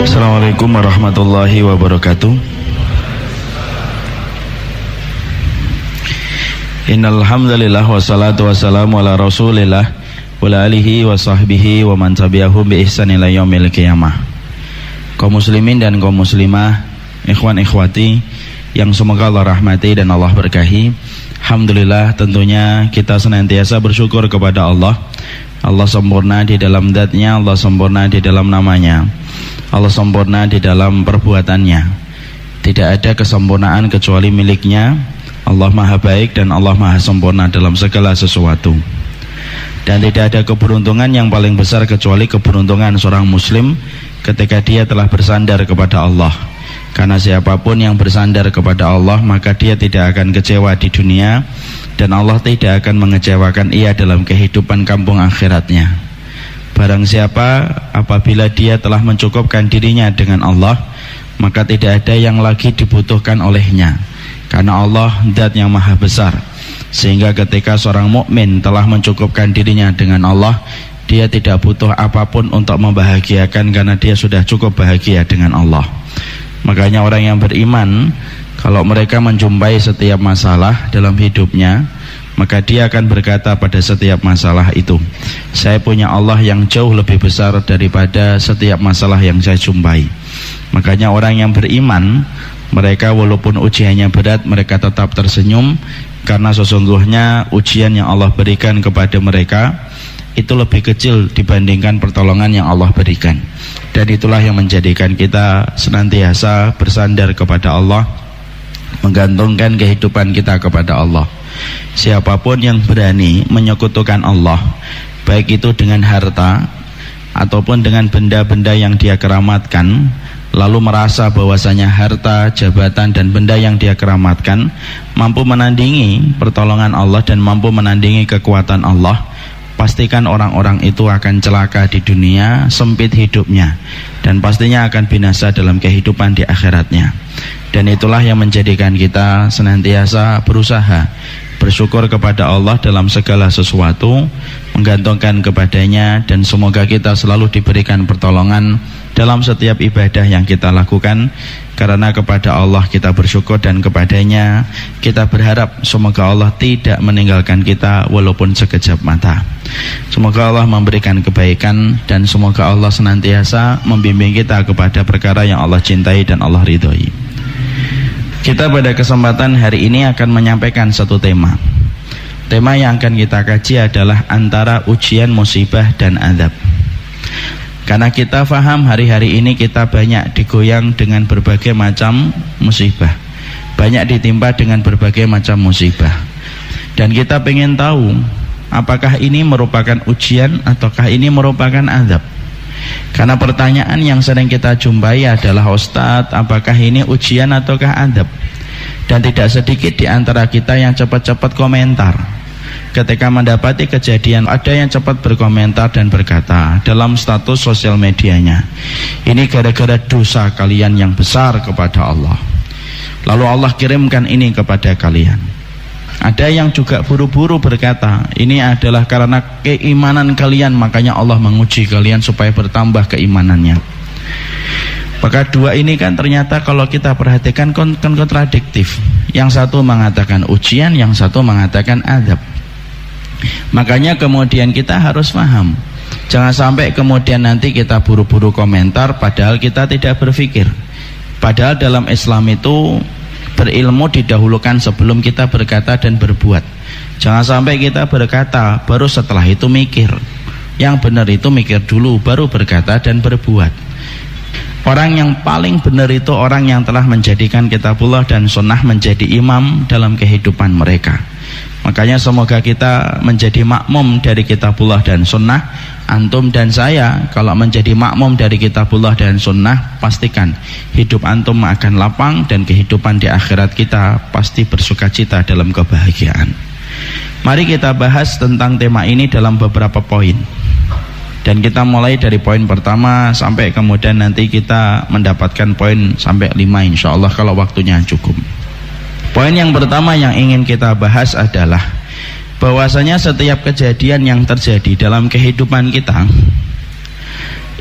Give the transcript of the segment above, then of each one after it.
Assalamualaikum warahmatullahi wabarakatuh. Innal hamdalillah wassalatu wassalamu ala Rasulillah wa ala alihi wa sahbihi wa man tabi'ahum bi ihsan ila yaumil qiyamah. Kaum muslimin dan kaum muslimah, ikhwan ikhwati yang semoga Allah rahmati dan Allah berkahi. Alhamdulillah, tentunya kita senantiasa bersyukur kepada Allah. Allah sempurna di dalam zat-Nya, Allah sempurna di dalam namanya, Allah sempurna di dalam perbuatannya. Tidak ada kesempurnaan kecuali miliknya. Allah maha baik dan Allah maha sempurna dalam segala sesuatu. Dan tidak ada keberuntungan yang paling besar kecuali keberuntungan seorang muslim ketika dia telah bersandar kepada Allah. Karena siapapun yang bersandar kepada Allah, maka dia tidak akan kecewa di dunia, dan Allah tidak akan mengecewakan ia dalam kehidupan kampung akhiratnya. Barang siapa apabila dia telah mencukupkan dirinya dengan Allah, maka tidak ada yang lagi dibutuhkan olehnya, karena Allah zat yang maha besar. Sehingga ketika seorang mukmin telah mencukupkan dirinya dengan Allah, dia tidak butuh apapun untuk membahagiakan, karena dia sudah cukup bahagia dengan Allah. Makanya orang yang beriman, kalau mereka menjumpai setiap masalah dalam hidupnya, maka dia akan berkata pada setiap masalah itu, saya punya Allah yang jauh lebih besar daripada setiap masalah yang saya jumpai. Makanya orang yang beriman, mereka walaupun ujiannya berat, mereka tetap tersenyum, karena sesungguhnya ujian yang Allah berikan kepada mereka itu lebih kecil dibandingkan pertolongan yang Allah berikan. Dan itulah yang menjadikan kita senantiasa bersandar kepada Allah, menggantungkan kehidupan kita kepada Allah. Siapapun yang berani menyekutukan Allah, baik itu dengan harta ataupun dengan benda-benda yang dia keramatkan, lalu merasa bahwasanya harta, jabatan dan benda yang dia keramatkan mampu menandingi pertolongan Allah dan mampu menandingi kekuatan Allah, pastikan orang-orang itu akan celaka di dunia, sempit hidupnya, dan pastinya akan binasa dalam kehidupan di akhiratnya. Dan itulah yang menjadikan kita senantiasa berusaha bersyukur kepada Allah dalam segala sesuatu, menggantungkan kepadanya, dan semoga kita selalu diberikan pertolongan dalam setiap ibadah yang kita lakukan, karena kepada Allah kita bersyukur dan kepadanya kita berharap semoga Allah tidak meninggalkan kita walaupun sekejap mata. Semoga Allah memberikan kebaikan dan semoga Allah senantiasa membimbing kita kepada perkara yang Allah cintai dan Allah ridhoi. Kita pada kesempatan hari ini akan menyampaikan satu tema. Tema yang akan kita kaji adalah antara ujian, musibah dan azab. Karena kita faham hari-hari ini kita banyak digoyang dengan berbagai macam musibah, banyak ditimpa dengan berbagai macam musibah. Dan kita pengen tahu, apakah ini merupakan ujian ataukah ini merupakan azab? Karena pertanyaan yang sering kita jumpai adalah, Ustadz, apakah ini ujian ataukah azab? Dan tidak sedikit di antara kita yang cepat-cepat komentar. Ketika mendapati kejadian, ada yang cepat berkomentar dan berkata dalam status sosial medianya, ini gara-gara dosa kalian yang besar kepada Allah, lalu Allah kirimkan ini kepada kalian. Ada yang juga buru-buru berkata, ini adalah karena keimanan kalian, makanya Allah menguji kalian supaya bertambah keimanannya. Maka dua ini kan ternyata kalau kita perhatikan kontradiktif. Yang satu mengatakan ujian, yang satu mengatakan azab. Makanya kemudian kita harus paham, jangan sampai kemudian nanti kita buru-buru komentar padahal kita tidak berpikir. Padahal dalam Islam itu berilmu didahulukan sebelum kita berkata dan berbuat. Jangan sampai kita berkata baru setelah itu mikir. Yang benar itu mikir dulu baru berkata dan berbuat. Orang yang paling benar itu orang yang telah menjadikan kitabullah dan sunnah menjadi imam dalam kehidupan mereka. Makanya semoga kita menjadi makmum dari kitabullah dan sunnah. Antum dan saya kalau menjadi makmum dari kitabullah dan sunnah, pastikan hidup antum akan lapang dan kehidupan di akhirat kita pasti bersukacita dalam kebahagiaan. Mari kita bahas tentang tema ini dalam beberapa poin. Dan kita mulai dari poin pertama sampai kemudian nanti kita mendapatkan poin sampai 5 insyaallah kalau waktunya cukup. Poin yang pertama yang ingin kita bahas adalah bahwasanya setiap kejadian yang terjadi dalam kehidupan kita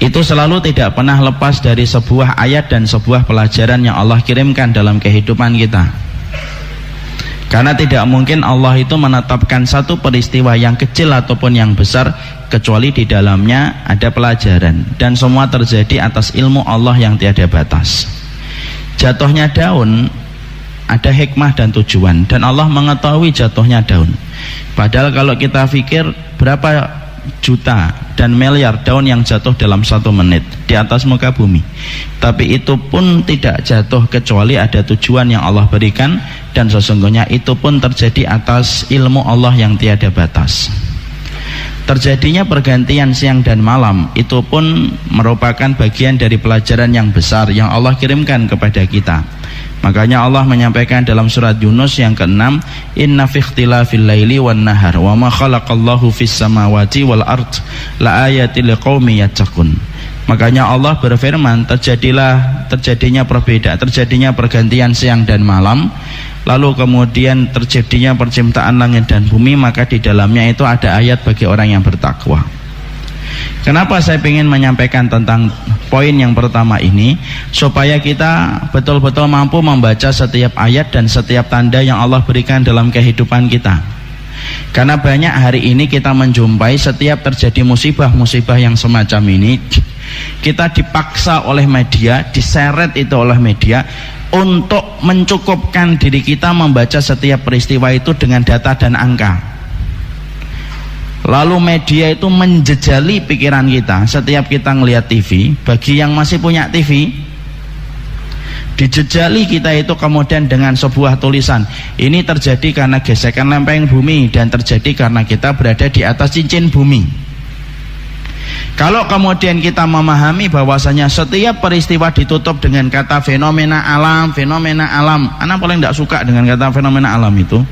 itu selalu tidak pernah lepas dari sebuah ayat dan sebuah pelajaran yang Allah kirimkan dalam kehidupan kita. Karena tidak mungkin Allah itu menetapkan satu peristiwa yang kecil ataupun yang besar kecuali di dalamnya ada pelajaran, dan semua terjadi atas ilmu Allah yang tiada batas. Jatuhnya daun ada hikmah dan tujuan, dan Allah mengetahui jatuhnya daun. Padahal kalau kita pikir berapa juta dan miliar daun yang jatuh dalam 1 menit di atas muka bumi, tapi itu pun tidak jatuh kecuali ada tujuan yang Allah berikan, dan sesungguhnya itu pun terjadi atas ilmu Allah yang tiada batas. Terjadinya pergantian siang dan malam itu pun merupakan bagian dari pelajaran yang besar yang Allah kirimkan kepada kita. Makanya Allah menyampaikan dalam surat Yunus yang ke-6, inna fi ikhtilafil laili wan nahar wa ma khalaqallahu fis samawati wal ard la ayatil liqaumin yattaqun. Makanya Allah berfirman, terjadinya pergantian siang dan malam, lalu kemudian terjadinya penciptaan langit dan bumi, maka di dalamnya itu ada ayat bagi orang yang bertakwa. Kenapa saya ingin menyampaikan tentang poin yang pertama ini? Supaya kita betul-betul mampu membaca setiap ayat dan setiap tanda yang Allah berikan dalam kehidupan kita. Karena banyak hari ini kita menjumpai setiap terjadi musibah-musibah yang semacam ini, kita dipaksa oleh media, diseret itu oleh media untuk mencukupkan diri kita membaca setiap peristiwa itu dengan data dan angka. Lalu media itu menjejali pikiran kita. Setiap kita ngelihat TV, bagi yang masih punya TV, dijejali kita itu kemudian dengan sebuah tulisan, ini terjadi karena gesekan lempeng bumi, dan terjadi karena kita berada di atas cincin bumi. Kalau kemudian kita memahami bahwasanya setiap peristiwa ditutup dengan kata fenomena alam, anak paling tidak suka dengan kata fenomena alam itu,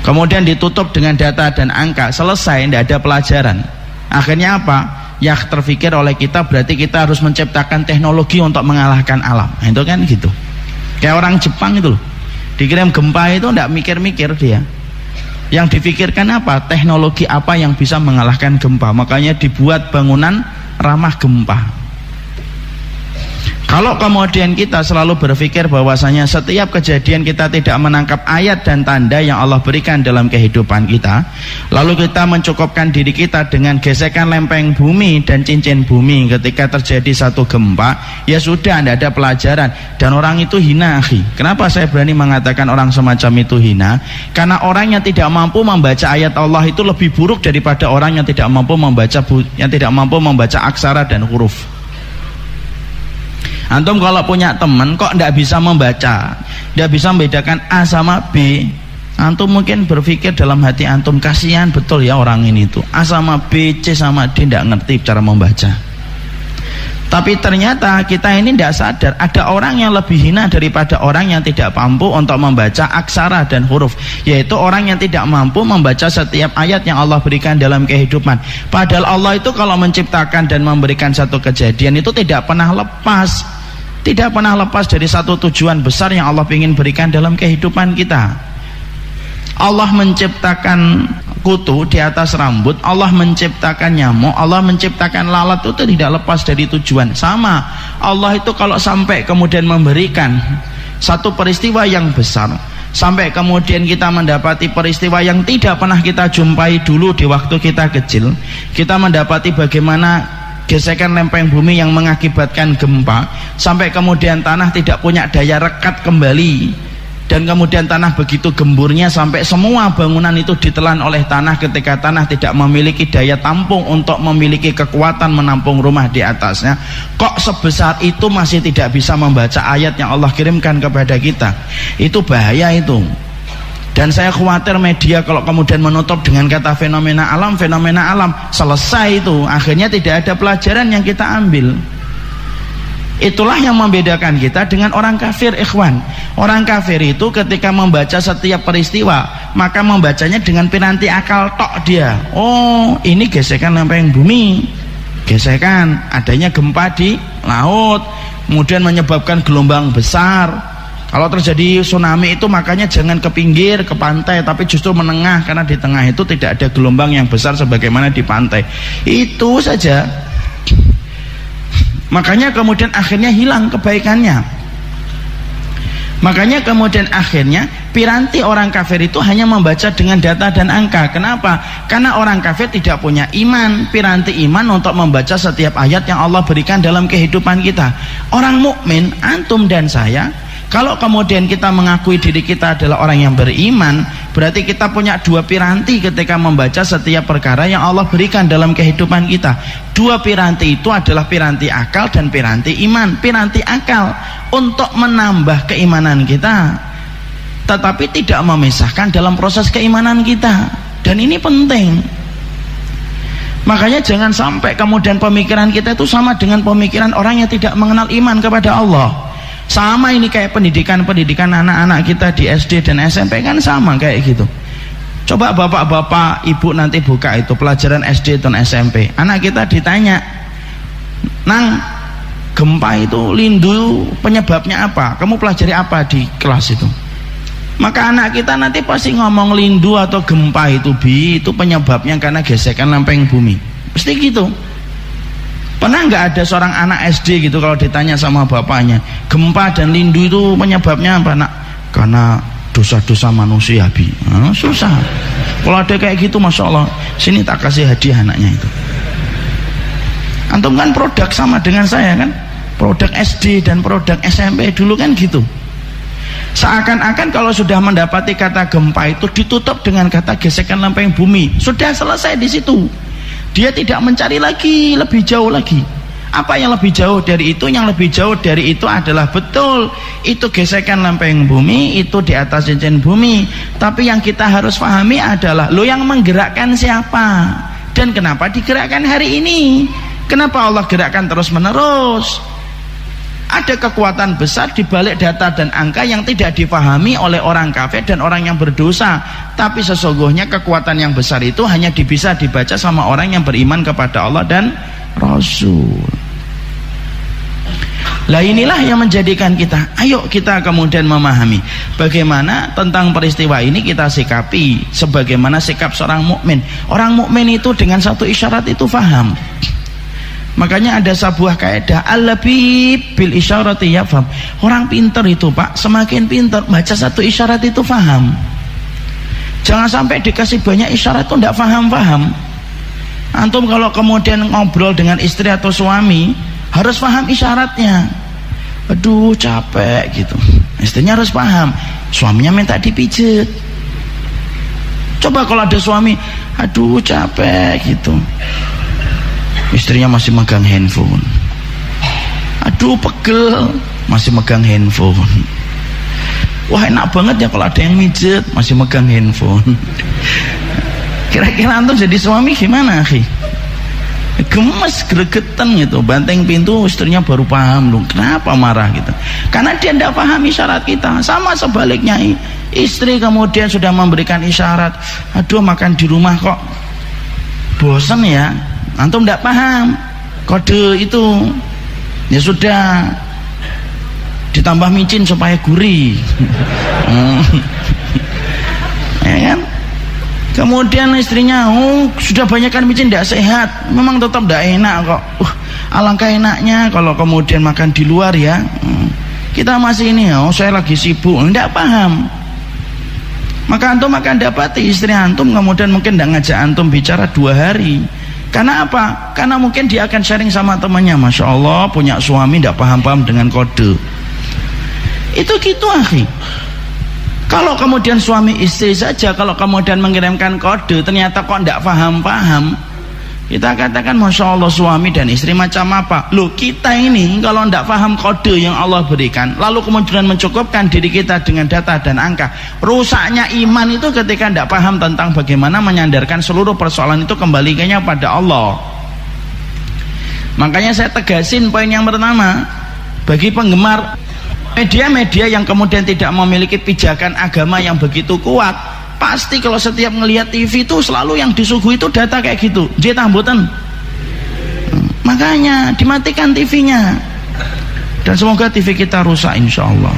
kemudian ditutup dengan data dan angka, selesai, tidak ada pelajaran. Akhirnya apa? Yang terfikir oleh kita berarti kita harus menciptakan teknologi untuk mengalahkan alam. Nah, itu kan gitu. Kayak orang Jepang itu loh, dikirim gempa itu tidak mikir-mikir dia. Yang difikirkan apa? Teknologi apa yang bisa mengalahkan gempa. Makanya dibuat bangunan ramah gempa. Kalau kemudian kita selalu berpikir bahwasanya setiap kejadian kita tidak menangkap ayat dan tanda yang Allah berikan dalam kehidupan kita, lalu kita mencukupkan diri kita dengan gesekan lempeng bumi dan cincin bumi ketika terjadi satu gempa, ya sudah, tidak ada pelajaran, dan orang itu hina. Kenapa saya berani mengatakan orang semacam itu hina? Karena orang yang tidak mampu membaca ayat Allah itu lebih buruk daripada orang yang tidak mampu membaca aksara dan huruf. Antum kalau punya teman kok tidak bisa membaca, tidak bisa membedakan A sama B, antum mungkin berpikir dalam hati antum, kasihan betul ya orang ini tuh, A sama B, C sama D tidak ngerti cara membaca. Tapi ternyata kita ini tidak sadar ada orang yang lebih hina daripada orang yang tidak mampu untuk membaca aksara dan huruf, yaitu orang yang tidak mampu membaca setiap ayat yang Allah berikan dalam kehidupan. Padahal Allah itu kalau menciptakan dan memberikan satu kejadian itu tidak pernah lepas dari satu tujuan besar yang Allah ingin berikan dalam kehidupan kita. Allah menciptakan kutu di atas rambut, Allah menciptakan nyamuk, Allah menciptakan lalat, itu tidak lepas dari tujuan. Sama, Allah itu kalau sampai kemudian memberikan satu peristiwa yang besar, sampai kemudian kita mendapati peristiwa yang tidak pernah kita jumpai dulu di waktu kita kecil, kita mendapati bagaimana gesekan lempeng bumi yang mengakibatkan gempa, sampai kemudian tanah tidak punya daya rekat kembali, dan kemudian tanah begitu gemburnya sampai semua bangunan itu ditelan oleh tanah ketika tanah tidak memiliki daya tampung untuk memiliki kekuatan menampung rumah di atasnya. Kok sebesar itu masih tidak bisa membaca ayat yang Allah kirimkan kepada kita? Itu bahaya itu. Dan saya khawatir media kalau kemudian menutup dengan kata fenomena alam, selesai itu, akhirnya tidak ada pelajaran yang kita ambil. Itulah yang membedakan kita dengan orang kafir, ikhwan. Orang kafir itu ketika membaca setiap peristiwa, maka membacanya dengan piranti akal tok dia. Oh, ini gesekan lempeng bumi, gesekan, adanya gempa di laut, kemudian menyebabkan gelombang besar. Kalau terjadi tsunami itu makanya jangan ke pinggir, ke pantai, tapi justru menengah, karena di tengah itu tidak ada gelombang yang besar sebagaimana di pantai. Itu saja. Makanya kemudian akhirnya hilang kebaikannya. Makanya kemudian akhirnya piranti orang kafir itu hanya membaca dengan data dan angka. Kenapa? Karena orang kafir tidak punya iman, piranti iman untuk membaca setiap ayat yang Allah berikan dalam kehidupan kita. Orang mukmin, antum dan saya, kalau kemudian kita mengakui diri kita adalah orang yang beriman, berarti kita punya dua piranti ketika membaca setiap perkara yang Allah berikan dalam kehidupan kita. Dua piranti itu adalah piranti akal dan piranti iman. Piranti akal untuk menambah keimanan kita, tetapi tidak memisahkan dalam proses keimanan kita. Dan ini penting. Makanya jangan sampai kemudian pemikiran kita itu sama dengan pemikiran orang yang tidak mengenal iman kepada Allah. Sama ini kayak pendidikan anak-anak kita di SD dan SMP kan sama kayak gitu. Coba bapak-bapak, ibu nanti buka itu pelajaran SD dan SMP. Anak kita ditanya, "Nang, gempa itu lindu penyebabnya apa? Kamu pelajari apa di kelas itu?" Maka anak kita nanti pasti ngomong lindu atau gempa itu itu penyebabnya karena gesekan lempeng bumi. Pasti gitu. Pernah nggak ada seorang anak SD gitu kalau ditanya sama bapaknya, gempa dan lindu itu penyebabnya apa, nak? Karena dosa-dosa manusia, Bi. Susah. Kalau ada kayak gitu, masya Allah, sini tak kasih hadiah anaknya itu. Antum kan produk sama dengan saya kan, produk SD dan produk SMP dulu kan gitu. Seakan-akan kalau sudah mendapati kata gempa itu ditutup dengan kata gesekan lempeng bumi, sudah selesai di situ. Dia tidak mencari lagi lebih jauh lagi. Apa yang lebih jauh dari itu? Yang lebih jauh dari itu adalah betul itu gesekan lempeng bumi, itu di atas cincin bumi. Tapi yang kita harus pahami adalah, lo yang menggerakkan siapa dan kenapa digerakkan hari ini? Kenapa Allah gerakkan terus menerus? Ada kekuatan besar di balik data dan angka yang tidak dipahami oleh orang kafir dan orang yang berdosa. Tapi sesungguhnya kekuatan yang besar itu hanya bisa dibaca sama orang yang beriman kepada Allah dan Rasul. Lah inilah yang menjadikan kita, ayo kita kemudian memahami bagaimana tentang peristiwa ini kita sikapi sebagaimana sikap seorang mukmin. Orang mukmin itu dengan satu isyarat itu faham. Makanya ada sebuah kaidah, al-labib bil isyarati yafham. Orang pintar itu, Pak, semakin pintar baca satu isyarat itu faham. Jangan sampai dikasih banyak isyarat itu tidak faham-faham. Antum kalau kemudian ngobrol dengan istri atau suami harus paham isyaratnya. Aduh capek gitu, istrinya harus paham, suaminya minta dipijet. Coba kalau ada suami, aduh capek gitu, istrinya masih megang handphone. Aduh pegel, masih megang handphone. Wah enak banget ya kalau ada yang mijet masih megang handphone. Kira-kira antum jadi suami gimana, akhi? Gemes, gregetan gitu, banteng pintu, istrinya baru paham loh kenapa marah gitu, karena dia tidak paham isyarat kita. Sama sebaliknya, istri kemudian sudah memberikan isyarat, aduh makan di rumah kok bosan ya, antum tidak paham kode itu, ya sudah ditambah micin supaya gurih. Ya kan? Kemudian istrinya, sudah banyak kan micin tidak sehat, memang tetap tidak enak kok. Alangkah enaknya kalau kemudian makan di luar ya. Kita masih ini, saya lagi sibuk, tidak paham. Maka antum akan dapati istri antum kemudian mungkin tidak ngajak antum bicara 2 hari. Karena apa? Karena mungkin dia akan sharing sama temannya, masya Allah punya suami tidak paham-paham dengan kode. Itu gitu, akhi. Kalau kemudian suami istri saja kalau kemudian mengirimkan kode ternyata kok tidak paham-paham, kita katakan masya Allah suami dan istri macam apa. Loh kita ini kalau tidak paham kode yang Allah berikan lalu kemudian mencukupkan diri kita dengan data dan angka, rusaknya iman itu ketika tidak paham tentang bagaimana menyandarkan seluruh persoalan itu kembalikannya pada Allah. Makanya saya tegasin poin yang pertama, bagi penggemar media-media yang kemudian tidak memiliki pijakan agama yang begitu kuat, pasti kalau setiap ngelihat TV itu selalu yang disuguhi itu data kayak gitu. Dia tambutan. Makanya dimatikan TV-nya. Dan semoga TV kita rusak insya Allah.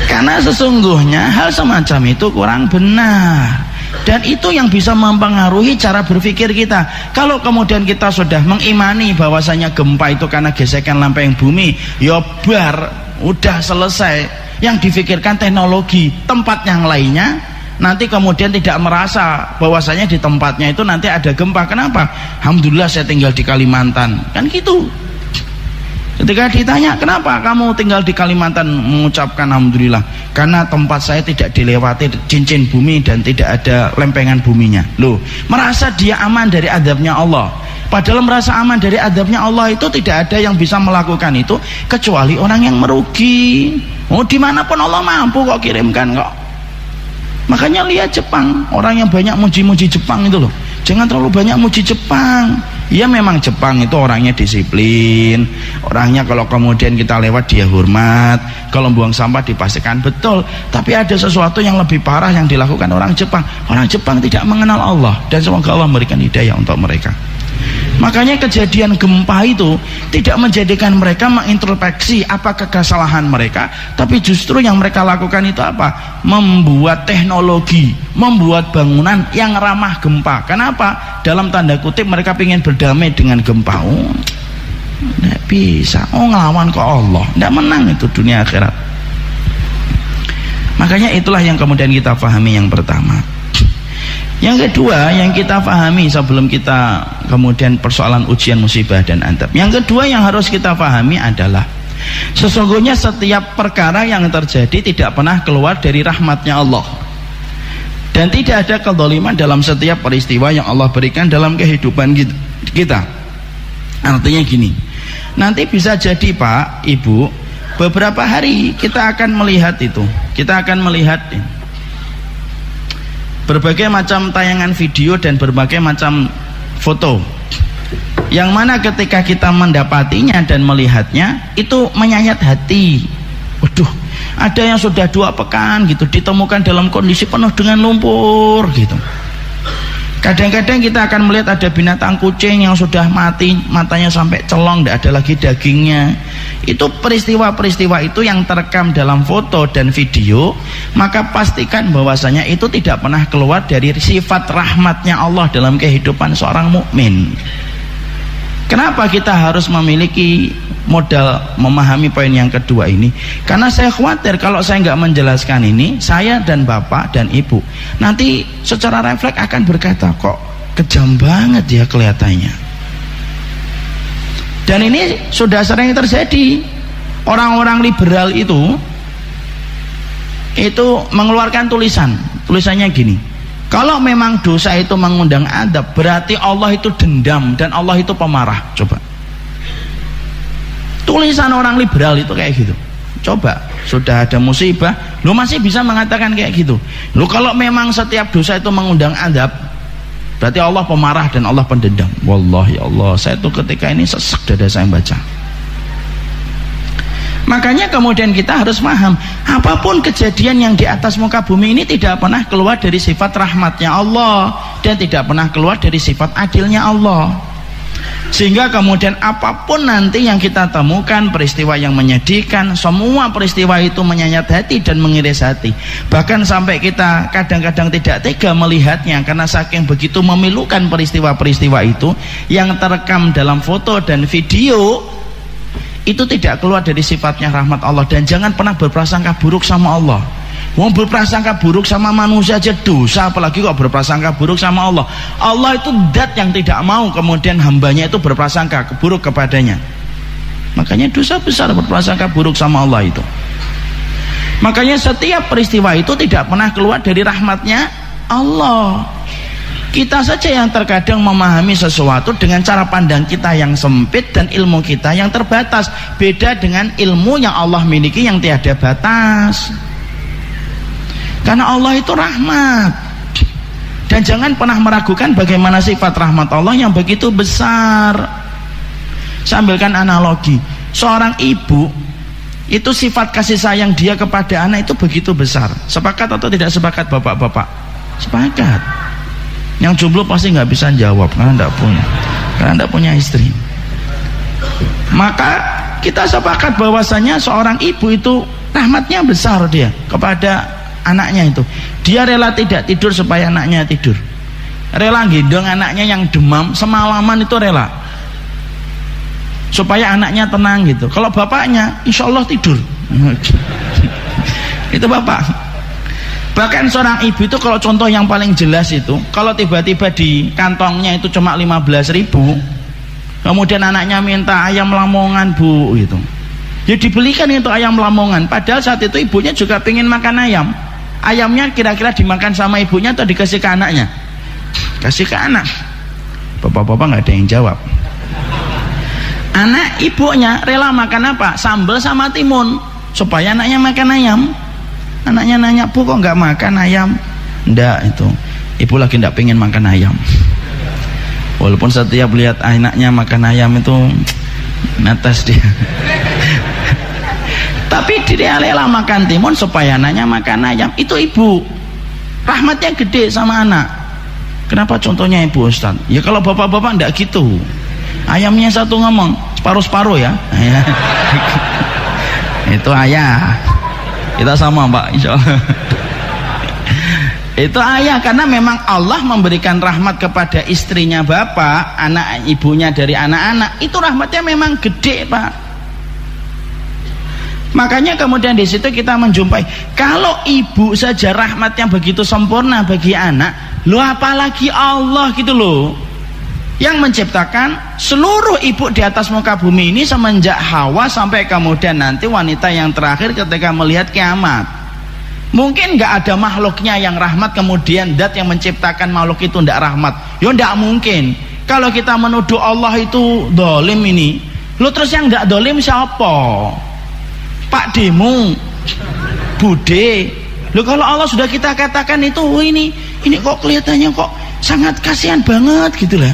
Karena sesungguhnya hal semacam itu kurang benar. Dan itu yang bisa mempengaruhi cara berpikir kita. Kalau kemudian kita sudah mengimani bahwasanya gempa itu karena gesekan lempeng bumi, ya bar, udah selesai. Yang difikirkan teknologi, tempat yang lainnya, nanti kemudian tidak merasa bahwasanya di tempatnya itu nanti ada gempa. Kenapa? Alhamdulillah saya tinggal di Kalimantan, kan gitu. Ketika ditanya kenapa kamu tinggal di Kalimantan, mengucapkan alhamdulillah karena tempat saya tidak dilewati cincin bumi dan tidak ada lempengan buminya. Loh, merasa dia aman dari azabnya Allah. Padahal merasa aman dari azabnya Allah itu tidak ada yang bisa melakukan itu kecuali orang yang merugi. Oh, dimanapun Allah mampu kok kirimkan kok. Makanya lihat Jepang, orang yang banyak muji-muji Jepang itu loh. Jangan terlalu banyak muji Jepang. Ya memang Jepang itu orangnya disiplin, orangnya kalau kemudian kita lewat dia hormat, kalau buang sampah dipastikan betul. Tapi ada sesuatu yang lebih parah yang dilakukan orang Jepang. Orang Jepang tidak mengenal Allah, dan semoga Allah memberikan hidayah untuk mereka. Makanya kejadian gempa itu tidak menjadikan mereka mengintrospeksi apakah kesalahan mereka, tapi justru yang mereka lakukan itu apa? Membuat teknologi, membuat bangunan yang ramah gempa. Kenapa? Dalam tanda kutip mereka ingin berdamai dengan gempa. Oh, tidak bisa. Oh, ngelawan ke Allah, tidak menang itu dunia akhirat. Makanya itulah yang kemudian kita pahami yang pertama. Yang kedua yang kita pahami sebelum kita kemudian persoalan ujian, musibah dan adab. Yang kedua yang harus kita pahami adalah sesungguhnya setiap perkara yang terjadi tidak pernah keluar dari rahmatnya Allah. Dan tidak ada kezaliman dalam setiap peristiwa yang Allah berikan dalam kehidupan kita. Artinya gini, nanti bisa jadi Pak, Ibu, beberapa hari kita akan melihat itu. Kita akan melihat berbagai macam tayangan video dan berbagai macam foto yang mana ketika kita mendapatinya dan melihatnya itu menyayat hati. Waduh, ada yang sudah 2 pekan gitu ditemukan dalam kondisi penuh dengan lumpur gitu. Kadang-kadang kita akan melihat ada binatang kucing yang sudah mati, matanya sampai celong, tidak ada lagi dagingnya. Itu peristiwa-peristiwa itu yang terekam dalam foto dan video, maka pastikan bahwasanya itu tidak pernah keluar dari sifat rahmatnya Allah dalam kehidupan seorang mukmin. Kenapa kita harus memiliki modal memahami poin yang kedua ini? Karena saya khawatir kalau saya nggak menjelaskan ini, saya dan bapak dan ibu nanti secara refleks akan berkata, kok kejam banget ya kelihatannya. Dan ini sudah sering terjadi. Orang-orang liberal itu mengeluarkan tulisannya gini, kalau memang dosa itu mengundang adab, berarti Allah itu dendam dan Allah itu pemarah. Coba tulisan orang liberal itu kayak gitu. Coba, sudah ada musibah lu masih bisa mengatakan kayak gitu. Lu kalau memang setiap dosa itu mengundang adab, berarti Allah pemarah dan Allah pendendam. Wallahi Allah, saya tuh ketika ini sesek dada saya baca. Makanya kemudian kita harus paham, apapun kejadian yang di atas muka bumi ini tidak pernah keluar dari sifat rahmatnya Allah dan tidak pernah keluar dari sifat adilnya Allah. Sehingga kemudian apapun nanti yang kita temukan, peristiwa yang menyedihkan, semua peristiwa itu menyayat hati dan mengiris hati. Bahkan sampai kita kadang-kadang tidak tega melihatnya karena saking begitu memilukan peristiwa-peristiwa itu yang terekam dalam foto dan video. Itu tidak keluar dari sifatnya rahmat Allah. Dan jangan pernah berprasangka buruk sama Allah. Wong berprasangka buruk sama manusia aja dosa, apalagi kok berprasangka buruk sama Allah. Allah itu zat yang tidak mau kemudian hambanya itu berprasangka buruk kepadanya. Makanya dosa besar berprasangka buruk sama Allah itu. Makanya setiap peristiwa itu tidak pernah keluar dari rahmatnya Allah. Kita saja yang terkadang memahami sesuatu dengan cara pandang kita yang sempit dan ilmu kita yang terbatas. Beda dengan ilmu yang Allah miliki yang tiada batas. Karena Allah itu rahmat. Dan jangan pernah meragukan bagaimana sifat rahmat Allah yang begitu besar. Saya ambilkan analogi. Seorang ibu itu sifat kasih sayang dia kepada anak itu begitu besar. Sepakat atau tidak sepakat bapak-bapak? Sepakat. Yang jomblo pasti nggak bisa jawab karena tidak punya istri. Maka kita sepakat bahwasanya seorang ibu itu rahmatnya besar dia kepada anaknya itu. Dia rela tidak tidur supaya anaknya tidur, rela gendong anaknya yang demam semalaman, itu rela supaya anaknya tenang gitu. Kalau bapaknya insya Allah tidur itu bapak. Bahkan seorang ibu itu, kalau contoh yang paling jelas itu, kalau tiba-tiba di kantongnya itu cuma 15.000, kemudian anaknya minta ayam lamongan bu gitu, ya dibelikan itu ayam lamongan, padahal saat itu ibunya juga pengen makan ayam. Ayamnya kira-kira dimakan sama ibunya atau dikasih ke anaknya? Kasih ke anak. Bapak-bapak nggak ada yang jawab. Anak ibunya rela makan apa? Sambal sama timun supaya anaknya makan ayam. Anaknya nanya, bu kok nggak makan ayam? Ndak, itu ibu lagi ndak pengen makan ayam. Walaupun setiap lihat anaknya makan ayam itu netes dia. Tapi dia rela makan timun supaya anaknya makan ayam. Itu ibu rahmatnya gede sama anak. Kenapa contohnya ibu Ustaz? Ya kalau bapak-bapak ndak gitu. Ayamnya satu ngomong separuh-separuh ya. Itu ayah. Kita sama Pak, insya Allah. Itu ayah, karena memang Allah memberikan rahmat kepada istrinya bapak, anak ibunya dari anak-anak, itu rahmatnya memang gede Pak. Makanya kemudian di situ kita menjumpai, kalau ibu saja rahmatnya begitu sempurna bagi anak, lo apalagi Allah gitu loh, yang menciptakan seluruh ibu di atas muka bumi ini semenjak Hawa sampai kemudian nanti wanita yang terakhir ketika melihat kiamat. Mungkin nggak ada makhluknya yang rahmat kemudian dat yang menciptakan makhluk itu ndak rahmat. Ya ndak mungkin. Kalau kita menuduh Allah itu dolim ini, lo terus yang ndak dolim siapa? Pak Demu, Bude. Lo kalau Allah sudah kita katakan itu, oh ini kok kelihatannya kok sangat kasihan banget gitu lah.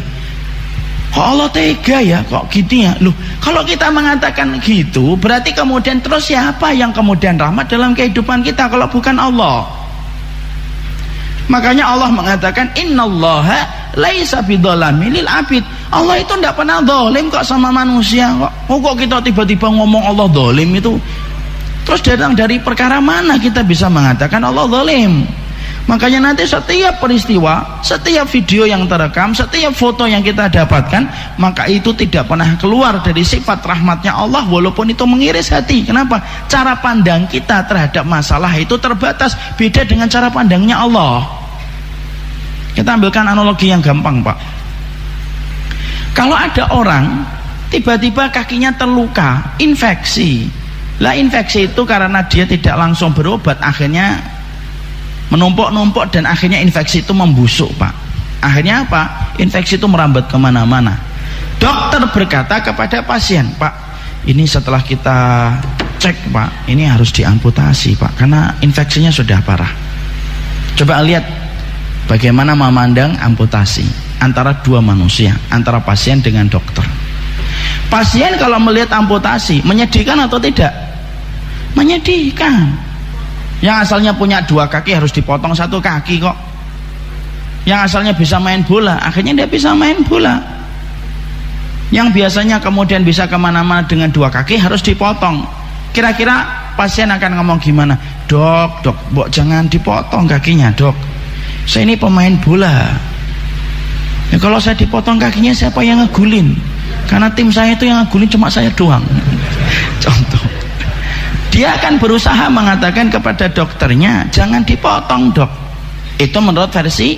Kok Allah tega ya, kok gitu ya. Loh, kalau kita mengatakan gitu, berarti kemudian terus siapa yang kemudian rahmat dalam kehidupan kita kalau bukan Allah? Makanya Allah mengatakan innallaha laisa bidzalamin lil abid. Allah itu tidak pernah zalim kok sama manusia kok. Kok kita tiba-tiba ngomong Allah zalim itu? Terus datang dari perkara mana kita bisa mengatakan Allah zalim? Makanya nanti setiap peristiwa, setiap video yang terekam, setiap foto yang kita dapatkan, maka itu tidak pernah keluar dari sifat rahmatnya Allah, walaupun itu mengiris hati. Kenapa? Cara pandang kita terhadap masalah itu terbatas, beda dengan cara pandangnya Allah. Kita ambilkan analogi yang gampang Pak. Kalau ada orang tiba-tiba kakinya terluka, infeksi. Lah infeksi itu karena dia tidak langsung berobat, akhirnya menumpuk-numpuk dan akhirnya infeksi itu membusuk Pak. Akhirnya apa? Infeksi itu merambat kemana-mana. Dokter berkata kepada pasien, Pak, ini setelah kita cek Pak, ini harus diamputasi Pak, karena infeksinya sudah parah. Coba lihat bagaimana memandang amputasi antara dua manusia, antara pasien dengan dokter. Pasien kalau melihat amputasi menyedihkan atau tidak? Menyedihkan. Yang asalnya punya dua kaki harus dipotong satu kaki kok. Yang asalnya bisa main bola, akhirnya dia bisa main bola. Yang biasanya kemudian bisa kemana-mana dengan dua kaki harus dipotong. Kira-kira pasien akan ngomong gimana? Dok, jangan dipotong kakinya dok, saya ini pemain bola ya, kalau saya dipotong kakinya siapa yang ngegulin? Karena tim saya itu yang ngegulin cuma saya doang. Contoh, dia akan berusaha mengatakan kepada dokternya, jangan dipotong dok. Itu menurut versi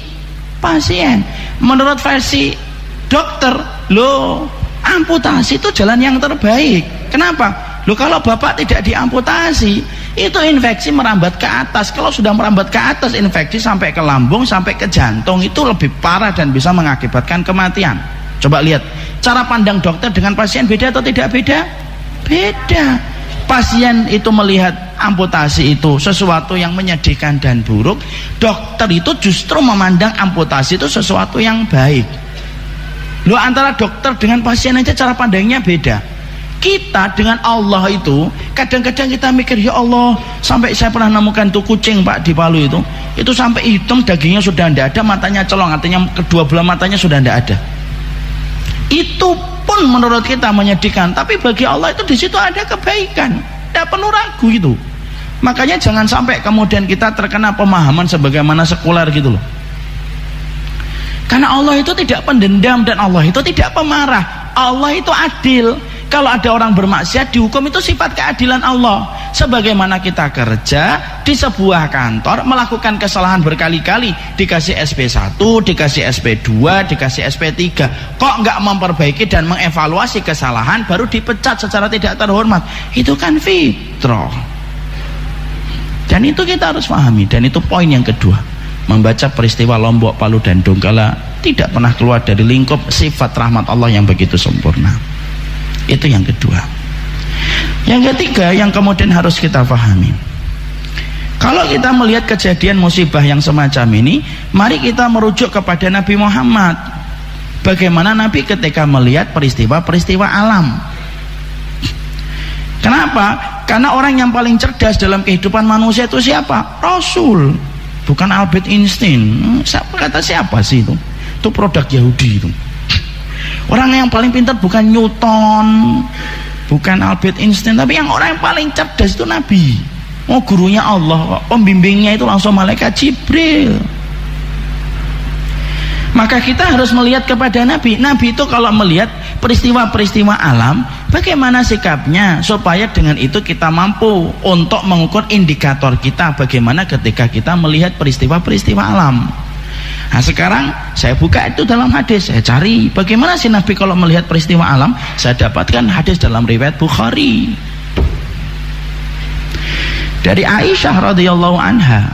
pasien. Menurut versi dokter, lo amputasi itu jalan yang terbaik. Kenapa? Lo kalau bapak tidak diamputasi, itu infeksi merambat ke atas. Kalau sudah merambat ke atas, infeksi sampai ke lambung, sampai ke jantung, itu lebih parah dan bisa mengakibatkan kematian. Coba lihat, cara pandang dokter dengan pasien beda atau tidak beda? Beda. Pasien itu melihat amputasi itu sesuatu yang menyedihkan dan buruk, dokter itu justru memandang amputasi itu sesuatu yang baik. Loh, antara dokter dengan pasien aja cara pandangnya beda. Kita dengan Allah itu kadang-kadang kita mikir, ya Allah, sampai saya pernah nemukan tuh kucing Pak di Palu itu sampai hitam, dagingnya sudah tidak ada, matanya colong, artinya kedua belah matanya sudah tidak ada. Itu pun menurut kita menyedihkan, tapi bagi Allah itu di situ ada kebaikan, tidak perlu ragu itu. Makanya jangan sampai kemudian kita terkena pemahaman sebagaimana sekuler gitu loh. Karena Allah itu tidak pendendam dan Allah itu tidak pemarah. Allah itu adil. Kalau ada orang bermaksiat dihukum, itu sifat keadilan Allah. Sebagaimana kita kerja di sebuah kantor melakukan kesalahan berkali-kali, dikasih SP1, dikasih SP2, dikasih SP3, kok nggak memperbaiki dan mengevaluasi kesalahan, baru dipecat secara tidak terhormat. Itu kan fitrah. Dan itu kita harus pahami. Dan itu poin yang kedua. Membaca peristiwa Lombok, Palu dan Donggala tidak pernah keluar dari lingkup sifat rahmat Allah yang begitu sempurna. Itu yang kedua. Yang ketiga yang kemudian harus kita pahami, kalau kita melihat kejadian musibah yang semacam ini, mari kita merujuk kepada Nabi Muhammad. Bagaimana Nabi ketika melihat peristiwa-peristiwa alam. Kenapa? Karena orang yang paling cerdas dalam kehidupan manusia itu siapa? Rasul, bukan Albert Einstein. Kata siapa sih itu? Itu produk Yahudi itu. Orang yang paling pintar bukan Newton, bukan Albert Einstein, tapi orang yang paling cerdas itu Nabi. Oh, gurunya Allah, pembimbingnya itu langsung malaikat Jibril. Maka kita harus melihat kepada Nabi. Nabi itu kalau melihat peristiwa-peristiwa alam, bagaimana sikapnya, supaya dengan itu kita mampu untuk mengukur indikator kita bagaimana ketika kita melihat peristiwa-peristiwa alam. Nah sekarang saya buka itu dalam hadis, saya cari bagaimana sih Nabi kalau melihat peristiwa alam. Saya dapatkan hadis dalam riwayat Bukhari dari Aisyah radhiyallahu anha.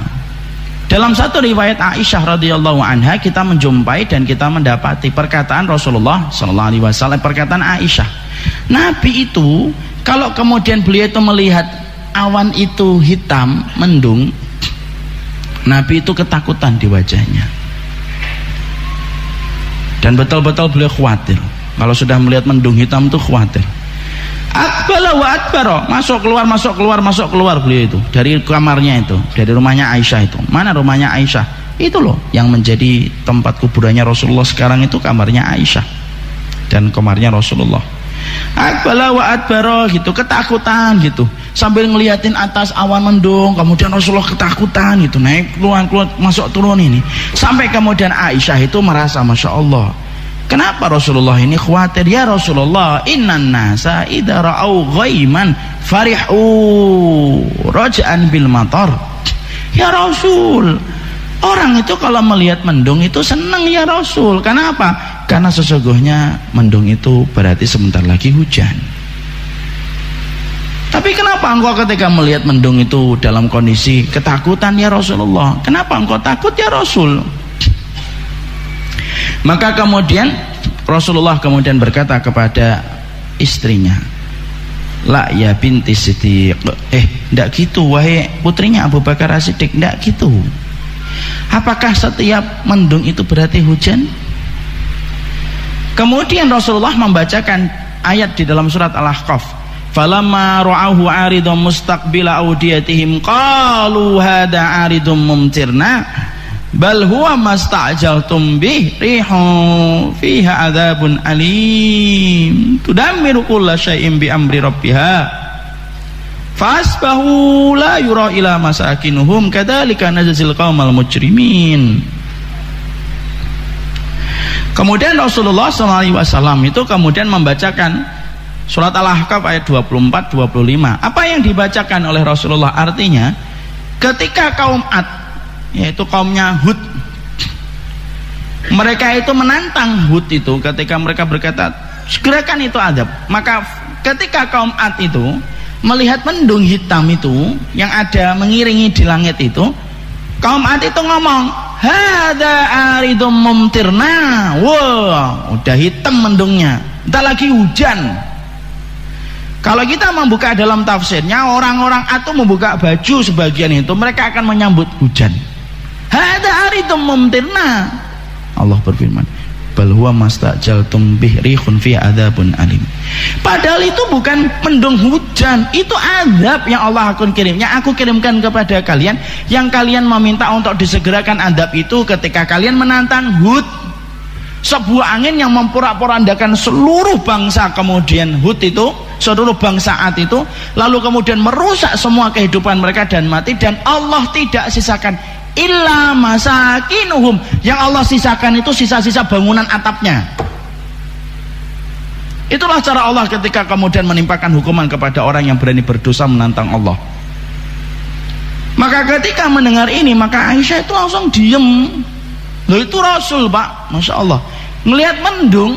Dalam satu riwayat Aisyah radhiyallahu anha kita menjumpai dan kita mendapati perkataan Rasulullah sallallahu alaihi wasallam, perkataan Aisyah. Nabi itu kalau kemudian beliau itu melihat awan itu hitam mendung, Nabi itu ketakutan di wajahnya. Dan betul-betul beliau khawatir. Kalau sudah melihat mendung hitam itu khawatir. Akbala wa adbara, masuk keluar beliau itu dari kamarnya itu, dari rumahnya Aisyah itu. Mana rumahnya Aisyah? Itu loh yang menjadi tempat kuburannya Rasulullah sekarang, itu kamarnya Aisyah dan kamarnya Rasulullah. Akbala wa adbara gitu, ketakutan gitu. Sambil ngeliatin atas awan mendung, kemudian Rasulullah ketakutan gitu, naik keluar masuk turun ini. Sampai kemudian Aisyah itu merasa Masya Allah, kenapa Rasulullah ini khawatir? Ya Rasulullah, innan nasa idza ra'au ghaiman farihu raja'an bil matar. Ya Rasul, orang itu kalau melihat mendung itu senang ya Rasul. Kenapa? Karena sesungguhnya mendung itu berarti sebentar lagi hujan. Tapi kenapa engkau ketika melihat mendung itu dalam kondisi ketakutan ya Rasulullah? Kenapa engkau takut ya Rasul? Maka kemudian Rasulullah kemudian berkata kepada istrinya, la ya binti Siddiq, ndak gitu wahai putrinya Abu Bakar As-Siddiq, ndak gitu. Apakah setiap mendung itu berarti hujan? Kemudian Rasulullah membacakan ayat di dalam surat Al-Ahqaf. Falamma ra'ahu 'aridun mustaqbila awdiyatihim qalu hadza 'aridun mumtirna bal huwa masta'jaltum bih rihun fiha 'adzabun alim tudammiru kulla syai'in bi amri rabbiha fasbahu la yura ila masakinuhum kadzalika najzil qaumal mujrimin. Kemudian Rasulullah SAW itu kemudian membacakan surat Al-Ahqaf ayat 24-25. Apa yang dibacakan oleh Rasulullah? Artinya ketika kaum Ad, yaitu kaumnya Hud, mereka itu menantang Hud itu ketika mereka berkata segerakan itu adab. Maka ketika kaum Ad itu melihat mendung hitam itu yang ada mengiringi di langit itu, kaum Ad itu ngomong, hadza aridum mumtirna. Wah, udah hitam mendungnya, entar lagi hujan. Kalau kita membuka dalam tafsirnya, orang-orang atau membuka baju sebagian itu, mereka akan menyambut hujan. Hadza aridum mumtirna. Allah berfirman, bal huwa mastajaltum bih rihun fi adzabun alim. Padahal itu bukan mendung hujan, itu azab yang Allah akan kirim, yang aku kirimkan kepada kalian, yang kalian meminta untuk disegerakan azab itu ketika kalian menantang Hud, sebuah angin yang memporak-porandakan seluruh bangsa. Kemudian Hud itu seluruh bangsa Ad itu, lalu kemudian merusak semua kehidupan mereka dan mati, dan Allah tidak sisakan illa masakinuhum, yang Allah sisakan itu sisa-sisa bangunan atapnya. Itulah cara Allah ketika kemudian menimpakan hukuman kepada orang yang berani berdosa menantang Allah. Maka ketika mendengar ini, maka Aisyah itu langsung diem. Loh, itu Rasul, Pak, Masya Allah, ngelihat mendung.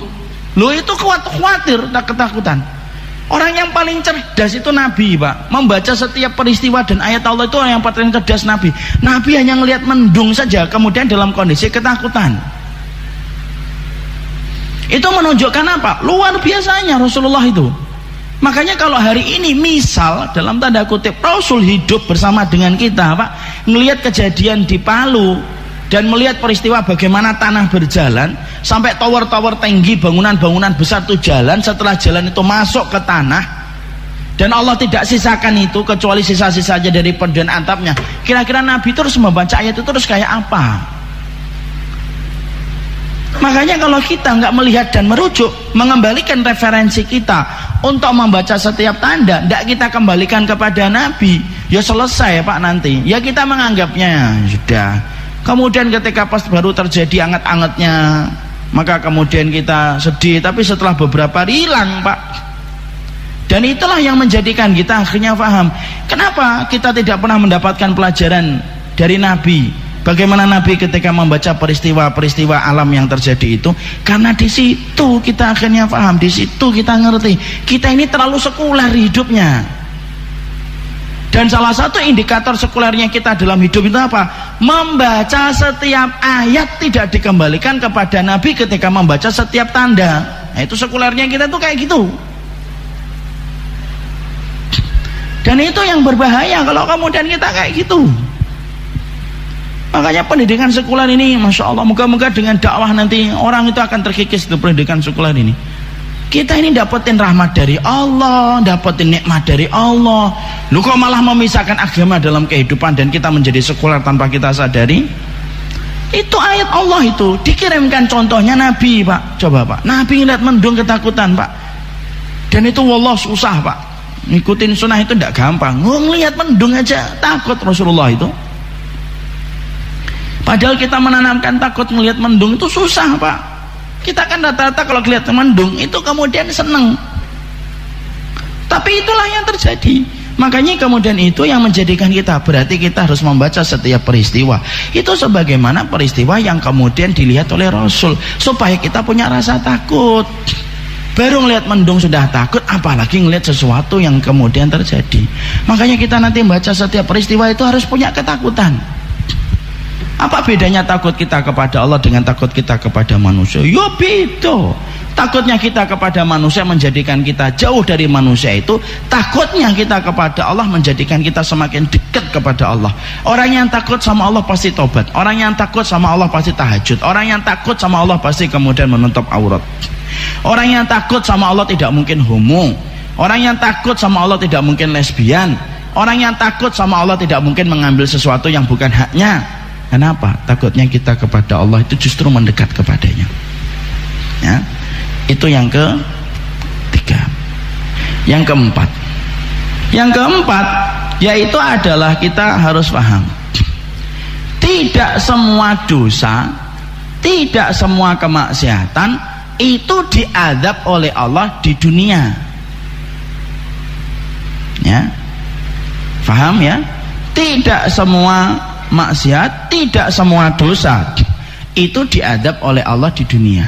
Loh, itu khawatir, tak ketakutan. Orang yang paling cerdas itu Nabi, Pak. Membaca setiap peristiwa dan ayat Allah itu orang yang paling cerdas, Nabi. Nabi hanya ngelihat mendung saja, kemudian dalam kondisi ketakutan. Itu menunjukkan apa? Luar biasanya Rasulullah itu. Makanya kalau hari ini misal dalam tanda kutip Rasul hidup bersama dengan kita, Pak, melihat kejadian di Palu dan melihat peristiwa bagaimana tanah berjalan sampai tower-tower tinggi, bangunan-bangunan besar itu jalan, setelah jalan itu masuk ke tanah dan Allah tidak sisakan itu kecuali sisa-sisa saja dari dan atapnya. Kira-kira Nabi terus membaca ayat itu terus kayak apa? Makanya kalau kita nggak melihat dan merujuk, mengembalikan referensi kita untuk membaca setiap tanda, tidak kita kembalikan kepada Nabi, ya selesai, Pak, nanti ya kita menganggapnya sudah. Kemudian ketika pas baru terjadi anget-angetnya, maka kemudian kita sedih, tapi setelah beberapa hari hilang, Pak. Dan itulah yang menjadikan kita akhirnya paham kenapa kita tidak pernah mendapatkan pelajaran dari Nabi. Bagaimana Nabi ketika membaca peristiwa-peristiwa alam yang terjadi itu, karena di situ kita akhirnya paham, di situ kita ngerti kita ini terlalu sekuler hidupnya. Dan salah satu indikator sekulernya kita dalam hidup itu apa? Membaca setiap ayat tidak dikembalikan kepada Nabi ketika membaca setiap tanda. Nah, itu sekulernya kita tuh kayak gitu. Dan itu yang berbahaya kalau kemudian kita kayak gitu. Makanya pendidikan sekuler ini, Masya Allah, moga-moga dengan dakwah nanti orang itu akan terkikis dengan pendidikan sekuler ini. Kita ini dapetin rahmat dari Allah, dapetin nikmat dari Allah. Lu kok malah memisahkan agama dalam kehidupan dan kita menjadi sekuler tanpa kita sadari? Itu ayat Allah itu dikirimkan contohnya Nabi, Pak. Coba, Pak, Nabi ngeliat mendung ketakutan, Pak. Dan itu wallah susah, Pak. Ngikutin sunnah itu tidak gampang. Ngeliat mendung aja takut Rasulullah itu. Padahal kita menanamkan takut melihat mendung itu susah, Pak. Kita kan rata-rata kalau lihat mendung itu kemudian seneng, tapi itulah yang terjadi. Makanya kemudian itu yang menjadikan kita, berarti kita harus membaca setiap peristiwa itu sebagaimana peristiwa yang kemudian dilihat oleh Rasul, supaya kita punya rasa takut. Baru ngelihat mendung sudah takut, apalagi ngelihat sesuatu yang kemudian terjadi. Makanya kita nanti membaca setiap peristiwa itu harus punya ketakutan. Apa bedanya takut kita kepada Allah dengan takut kita kepada manusia? Ya beda. Takutnya kita kepada manusia menjadikan kita jauh dari manusia itu, takutnya kita kepada Allah menjadikan kita semakin dekat kepada Allah. Orang yang takut sama Allah pasti tobat. Orang yang takut sama Allah pasti tahajud. Orang yang takut sama Allah pasti kemudian menutup aurat. Orang yang takut sama Allah tidak mungkin homo. Orang yang takut sama Allah tidak mungkin lesbian. Orang yang takut sama Allah tidak mungkin mengambil sesuatu yang bukan haknya. Kenapa? Takutnya kita kepada Allah itu justru mendekat kepadanya. Ya, itu yang ketiga. Yang keempat yaitu adalah kita harus paham, tidak semua dosa, tidak semua kemaksiatan itu diazab oleh Allah di dunia. Ya, paham ya? Tidak semua maksiat, tidak semua dosa itu diadab oleh Allah di dunia.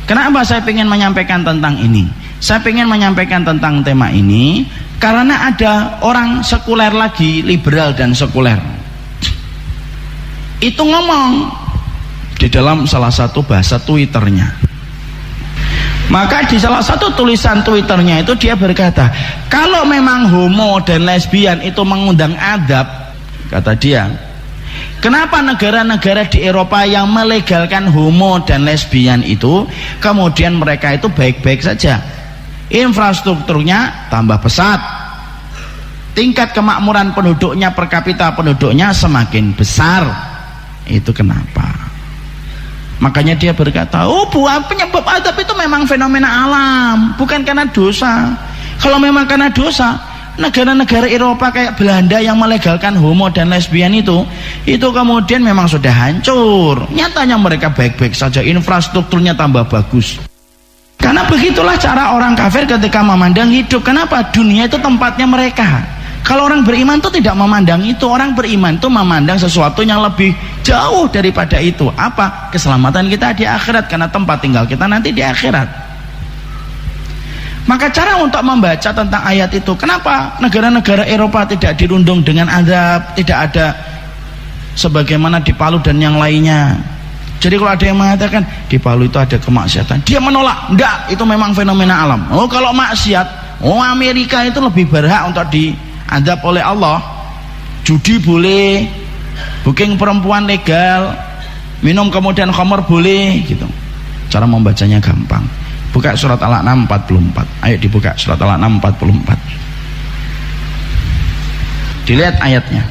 Kenapa saya ingin menyampaikan tentang ini? Saya ingin menyampaikan tentang tema ini karena ada orang sekuler lagi, liberal dan sekuler, itu ngomong di dalam salah satu bahasa Twitternya. Maka di salah satu tulisan Twitternya itu dia berkata, kalau memang homo dan lesbian itu mengundang adab, kata dia, kenapa negara-negara di Eropa yang melegalkan homo dan lesbian itu kemudian mereka itu baik-baik saja, infrastrukturnya tambah pesat, tingkat kemakmuran penduduknya per kapita penduduknya semakin besar? Itu kenapa? Makanya dia berkata, oh buah penyebab adab itu memang fenomena alam, bukan karena dosa. Kalau memang karena dosa, negara-negara Eropa kayak Belanda yang melegalkan homo dan lesbian itu kemudian memang sudah hancur. Nyatanya mereka baik-baik saja, infrastrukturnya tambah bagus. Karena begitulah cara orang kafir ketika memandang hidup. Kenapa? Dunia itu tempatnya mereka. Kalau orang beriman itu tidak memandang itu. Orang beriman itu memandang sesuatu yang lebih jauh daripada itu. Apa? Keselamatan kita di akhirat, karena tempat tinggal kita nanti di akhirat. Maka cara untuk membaca tentang ayat itu, kenapa negara-negara Eropa tidak dirundung dengan azab, tidak ada sebagaimana di Palu dan yang lainnya. Jadi kalau ada yang mengatakan di Palu itu ada kemaksiatan, dia menolak. Enggak, itu memang fenomena alam. Oh, kalau maksiat, Amerika itu lebih berhak untuk diadab oleh Allah. Judi boleh, booking perempuan legal, minum kemudian khamar boleh, gitu. Cara membacanya gampang. Buka surat Al-An'am 44. Ayo dibuka surat Al-An'am 44. Dilihat ayatnya.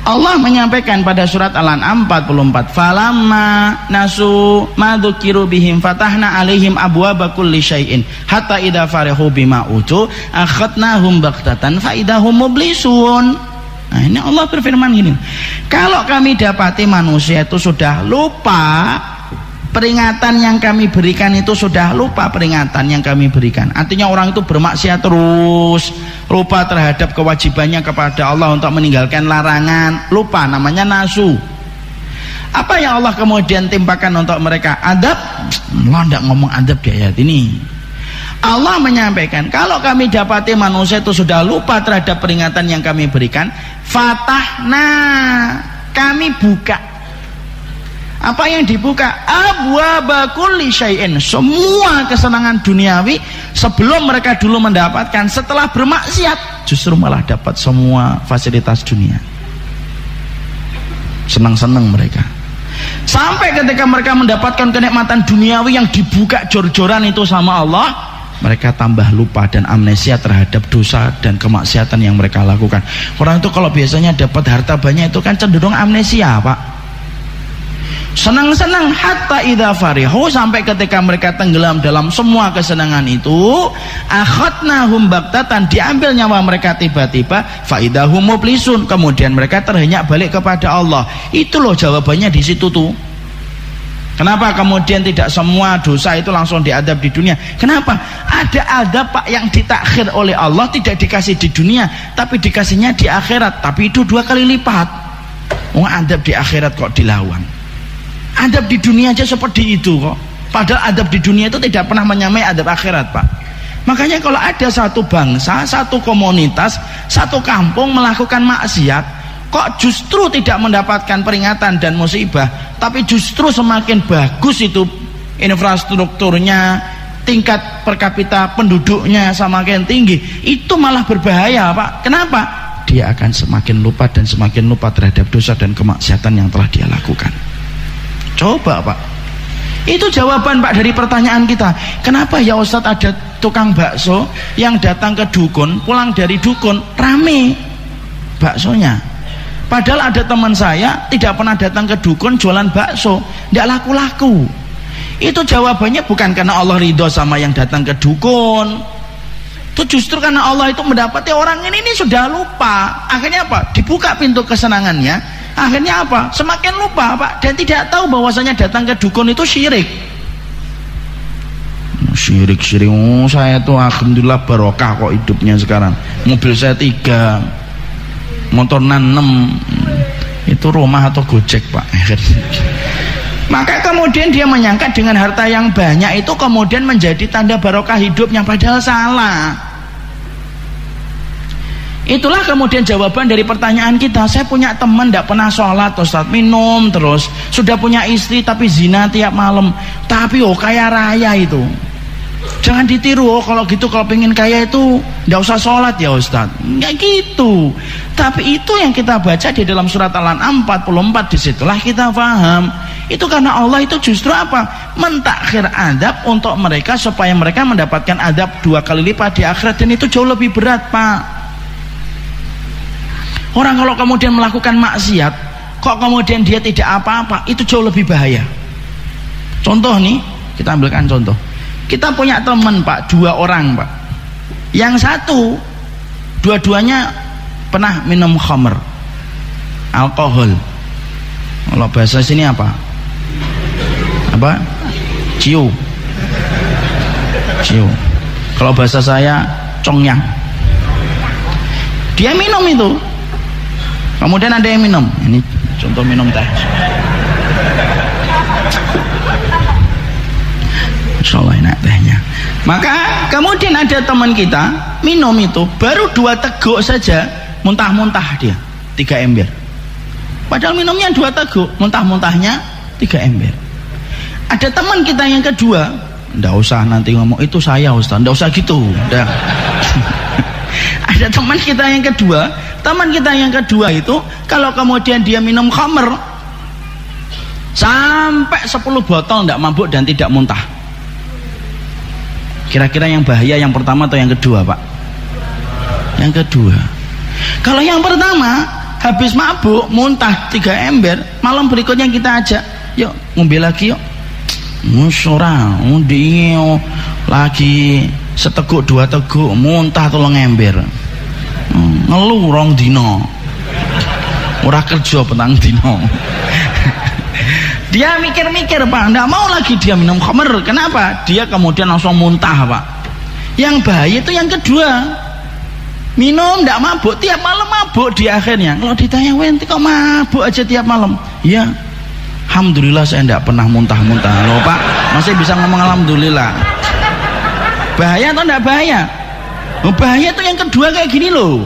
Allah menyampaikan pada surat Al-An'am 44, falamma nasu ma dzukiru bihim fatahna alaihim abwaaba kulli syai'in hatta idza farihu bima utu akhadnahum baghtatan fa idahum mublisun. Nah, ini Allah berfirman gini, kalau kami dapati manusia itu sudah lupa peringatan yang kami berikan, itu sudah lupa peringatan yang kami berikan. Artinya orang itu bermaksiat terus, lupa terhadap kewajibannya kepada Allah untuk meninggalkan larangan, lupa, namanya nasu. Apa yang Allah kemudian timpakan untuk mereka? Adab. Allah tidak ngomong adab di ayat ini. Allah menyampaikan, kalau kami dapati manusia itu sudah lupa terhadap peringatan yang kami berikan, fatahna, kami buka. Apa yang dibuka? Abwaaba kulli syai'in, semua kesenangan duniawi sebelum mereka dulu mendapatkan, setelah bermaksiat justru malah dapat semua fasilitas dunia. Senang-senang mereka. Sampai ketika mereka mendapatkan kenikmatan duniawi yang dibuka jor-joran itu sama Allah, mereka tambah lupa dan amnesia terhadap dosa dan kemaksiatan yang mereka lakukan. Orang itu kalau biasanya dapat harta banyak itu kan cenderung amnesia, Pak. Senang-senang hatta idza farihu, sampai ketika mereka tenggelam dalam semua kesenangan itu, akhadnahum baghtatan, diambil nyawa mereka tiba-tiba, fa idahum mublisun, kemudian mereka terhenyak balik kepada Allah. Itu loh jawabannya di situ tuh. Kenapa kemudian tidak semua dosa itu langsung diadab di dunia? Kenapa? Ada adab, Pak, yang ditakhir oleh Allah, tidak dikasih di dunia tapi dikasihnya di akhirat, tapi itu 2 kali lipat. Adab di akhirat kok dilawan. Adab di dunia aja seperti itu kok. Padahal adab di dunia itu tidak pernah menyamai adab akhirat, Pak. Makanya kalau ada satu bangsa, satu komunitas, satu kampung melakukan maksiat, kok justru tidak mendapatkan peringatan dan musibah, tapi justru semakin bagus itu infrastrukturnya, tingkat per kapita penduduknya semakin tinggi, itu malah berbahaya, Pak. Kenapa? Dia akan semakin lupa dan semakin lupa terhadap dosa dan kemaksiatan yang telah dia lakukan. Coba, Pak, itu jawaban, Pak, dari pertanyaan kita. Kenapa ya Ustadz ada tukang bakso yang datang ke dukun, pulang dari dukun rame baksonya, padahal ada teman saya tidak pernah datang ke dukun jualan bakso, tidak laku-laku. Itu jawabannya bukan karena Allah ridho sama yang datang ke dukun, itu justru karena Allah itu mendapati orang ini sudah lupa. Akhirnya apa? Dibuka pintu kesenangannya. Akhirnya apa? Semakin lupa, Pak, dan tidak tahu bahwasanya datang ke dukun itu syirik. Syirik. Saya tuh alhamdulillah barokah kok hidupnya sekarang. Mobil saya 3, motor 6. Itu rumah atau Gojek, Pak. Maka kemudian dia menyangka dengan harta yang banyak itu kemudian menjadi tanda barokah hidupnya, padahal salah. Itulah kemudian jawaban dari pertanyaan kita. Saya punya teman tidak pernah sholat, Ustaz, minum terus, sudah punya istri tapi zina tiap malam, tapi kaya raya itu. Jangan ditiru, kalau gitu, kalau pengen kaya itu tidak usah sholat ya Ustaz. Enggak gitu. Tapi itu yang kita baca di dalam surat Al-An'am 44, disitulah kita paham. Itu karena Allah itu justru apa? Mentakhir adab untuk mereka supaya mereka mendapatkan adab 2 kali lipat di akhirat, dan itu jauh lebih berat, Pak. Orang kalau kemudian melakukan maksiat, kok kemudian dia tidak apa-apa, itu jauh lebih bahaya. Contoh nih, kita ambilkan contoh. Kita punya teman, Pak, 2 orang, Pak, Yang satu dua-duanya pernah minum khamr, alkohol. Kalau bahasa sini apa? Ciu. Kalau bahasa saya congyang. Dia minum itu, kemudian ada yang minum. Ini contoh minum teh. Insyaallah enak tehnya. Maka kemudian ada teman kita minum itu, baru 2 teguk saja muntah-muntah dia 3 ember. Padahal minumnya 2 teguk, muntah-muntahnya 3 ember. Ada teman kita yang kedua, ndak usah nanti ngomong itu saya Ustaz, ndak usah gitu, udah. Ada teman kita yang kedua itu kalau kemudian dia minum khamr sampai 10 botol ndak mabuk dan tidak muntah. Kira-kira yang bahaya yang pertama atau yang kedua, Pak? Yang kedua. Kalau yang pertama habis mabuk muntah 3 ember, malam berikutnya kita ajak, yuk ngombe lagi yuk. Musyora dia lagi seteguk 2 teguk muntah 3 ember. Ngeluh rong dino, ora kerja petang dino. Dia mikir-mikir, Pak, nggak mau lagi dia minum khamr. Kenapa? Dia kemudian langsung muntah, Pak. Yang bahaya itu yang kedua, minum nggak mabuk, tiap malam mabuk di akhirnya. Kalau ditanya, "Wenti kok mabuk aja tiap malam?" Iya, alhamdulillah saya nggak pernah muntah-muntah. Loh, Pak, masih bisa ngomong alhamdulillah. Bahaya atau nggak bahaya? Bahaya itu yang kedua kayak gini loh.